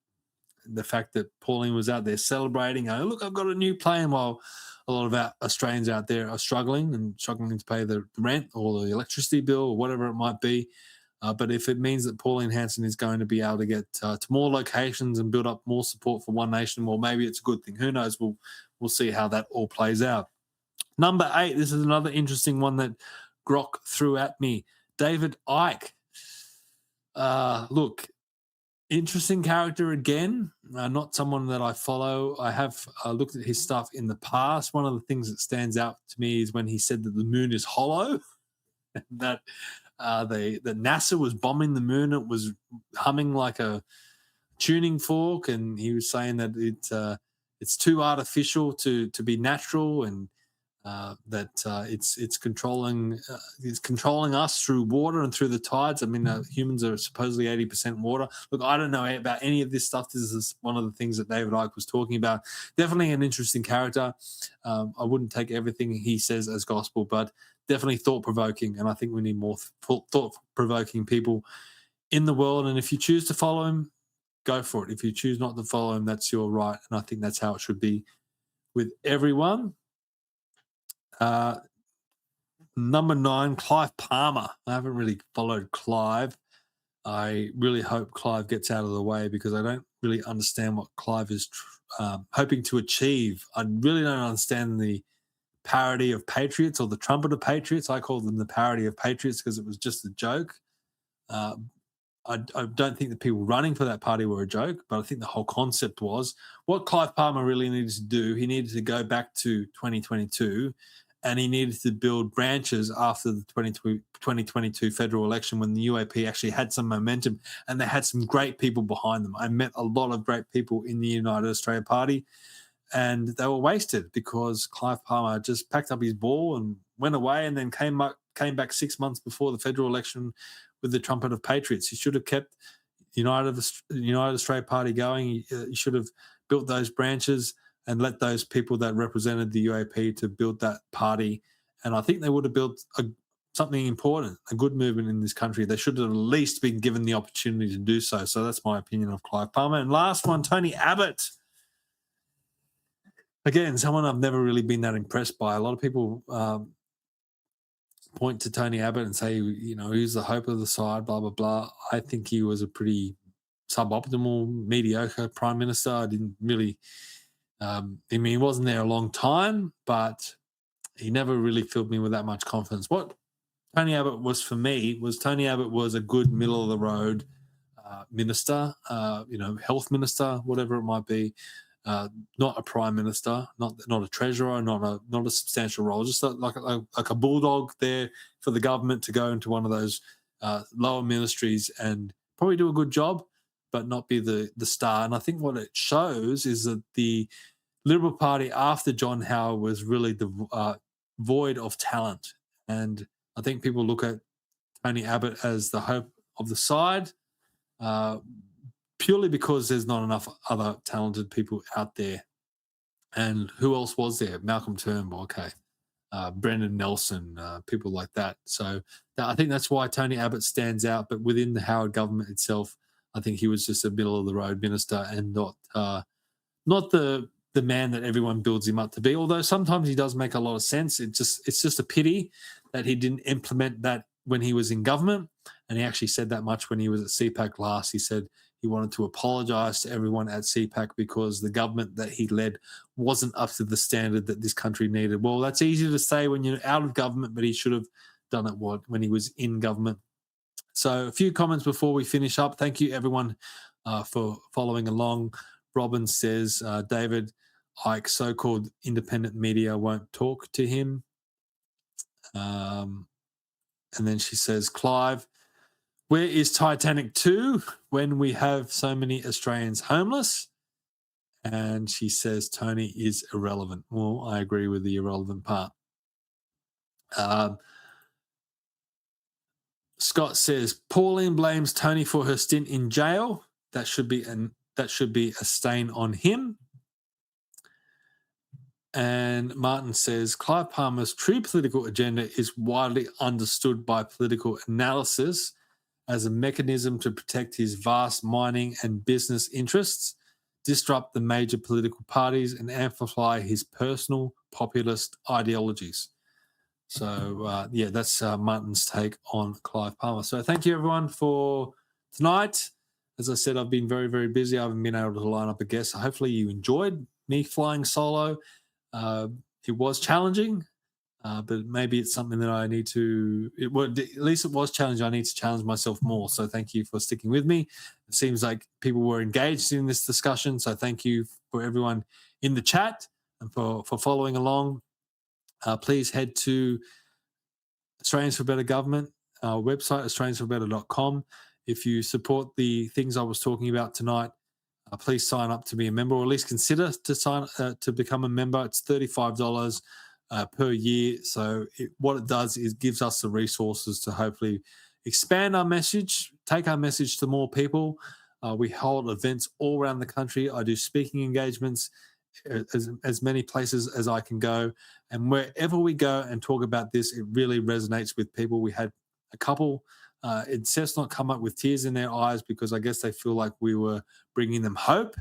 The fact that Pauline was out there celebrating, oh, look, I've got a new plane, while a lot of our Australians out there are struggling to pay the rent or the electricity bill or whatever it might be. But if it means that Pauline Hanson is going to be able to get to more locations and build up more support for One Nation, well, maybe it's a good thing. Who knows? We'll see how that all plays out. Number 8, this is another interesting one that Grok threw at me. David Icke. Look, interesting character again. Not someone that I follow. I have looked at his stuff in the past. One of the things that stands out to me is when he said that the moon is hollow, that NASA was bombing the moon. It was humming like a tuning fork, and he was saying that it's too artificial to be natural, and that it's controlling us through water and through the tides. I mean, humans are supposedly 80% water. Look, I don't know about any of this stuff. This is one of the things that David Icke was talking about. Definitely an interesting character. I wouldn't take everything he says as gospel, but definitely thought-provoking, and I think we need more thought-provoking people in the world. And if you choose to follow him, go for it. If you choose not to follow him, that's your right, and I think that's how it should be with everyone. Number 9, Clive Palmer. I haven't really followed Clive. I really hope Clive gets out of the way because I don't really understand what Clive is hoping to achieve. I really don't understand the parody of Patriots or the trumpet of Patriots. I call them the parody of Patriots because it was just a joke. I don't think the people running for that party were a joke, but I think the whole concept was what Clive Palmer really needed to do. He needed to go back to 2022 and he needed to build branches after the 2022 federal election when the UAP actually had some momentum and they had some great people behind them. I met a lot of great people in the United Australia Party, and they were wasted because Clive Palmer just packed up his ball and went away and then came back 6 months before the federal election with the trumpet of Patriots. He should have kept United Australia Party going. He should have built those branches and let those people that represented the UAP to build that party. And I think they would have built something important, a good movement in this country. They should have at least been given the opportunity to do so. So that's my opinion of Clive Palmer. And last one, Tony Abbott. Again, someone I've never really been that impressed by. A lot of people point to Tony Abbott and say, he's the hope of the side, blah, blah, blah. I think he was a pretty suboptimal, mediocre prime minister. I didn't really, he wasn't there a long time, but he never really filled me with that much confidence. What Tony Abbott was for me was Tony Abbott was a good middle of the road minister, health minister, whatever it might be. Not a prime minister, not a treasurer, not a substantial role, just like a bulldog there for the government to go into one of those lower ministries and probably do a good job, but not be the star. And I think what it shows is that the Liberal Party after John Howard was really the void of talent. And I think people look at Tony Abbott as the hope of the side, purely because there's not enough other talented people out there. And who else was there? Malcolm Turnbull, okay. Brendan Nelson, people like that. So I think that's why Tony Abbott stands out. But within the Howard government itself, I think he was just a middle-of-the-road minister and not the man that everyone builds him up to be. Although sometimes he does make a lot of sense. It's just a pity that he didn't implement that when he was in government. And he actually said that much when he was at CPAC last. He said he wanted to apologise to everyone at CPAC because the government that he led wasn't up to the standard that this country needed. Well, that's easy to say when you're out of government, but he should have done it when he was in government. So a few comments before we finish up. Thank you, everyone, for following along. Robin says, David Icke, so-called independent media won't talk to him. And then she says, Clive, where is Titanic 2 when we have so many Australians homeless? And she says, Tony is irrelevant. Well, I agree with the irrelevant part. Scott says, Pauline blames Tony for her stint in jail. That should be a stain on him. And Martin says, Clive Palmer's true political agenda is widely understood by political analysis as a mechanism to protect his vast mining and business interests, disrupt the major political parties, and amplify his personal populist ideologies. So, that's Martin's take on Clive Palmer. So thank you, everyone, for tonight. As I said, I've been very, very busy. I haven't been able to line up a guest. So hopefully you enjoyed me flying solo. It was challenging, but maybe it's something that I need to – at least it was challenging. I need to challenge myself more. So thank you for sticking with me. It seems like people were engaged in this discussion. So thank you for everyone in the chat and for following along. Please head to Australians for Better Government, our website, australiansforbetter.com. If you support the things I was talking about tonight, please sign up to be a member, or at least consider to become a member. It's $35 per year. So what it does is gives us the resources to hopefully expand our message, take our message to more people. We hold events all around the country. I do speaking engagements as many places as I can go. And wherever we go and talk about this, it really resonates with people. We had a couple it says not come up with tears in their eyes because I guess they feel like we were bringing them hope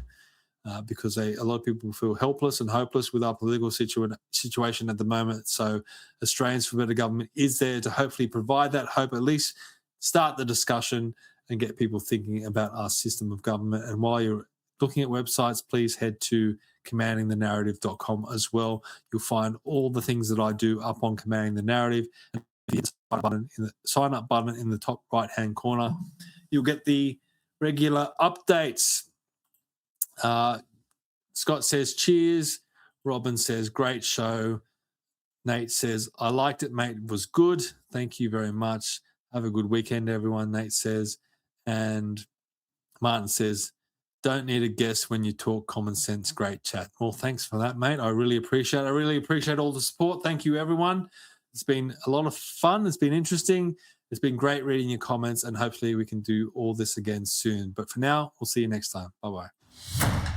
because a lot of people feel helpless and hopeless with our political situation at the moment. So Australians for Better Government is there to hopefully provide that hope, at least start the discussion and get people thinking about our system of government. And while you're looking at websites, please head to commandingthenarrative.com as well. You'll find all the things that I do up on Commanding the Narrative. And the sign up button in the top right hand corner, you'll get the regular updates. Scott says cheers. Robin says great show. Nate says I liked it, mate. It was good. Thank you very much. Have a good weekend, everyone. Nate says. And Martin says don't need a guess when you talk common sense. Great chat. Well, thanks for that, mate. I really appreciate it. I really appreciate all the support. Thank you, everyone. It's been a lot of fun. It's been interesting. It's been great reading your comments, and hopefully we can do all this again soon. But for now, we'll see you next time. Bye-bye.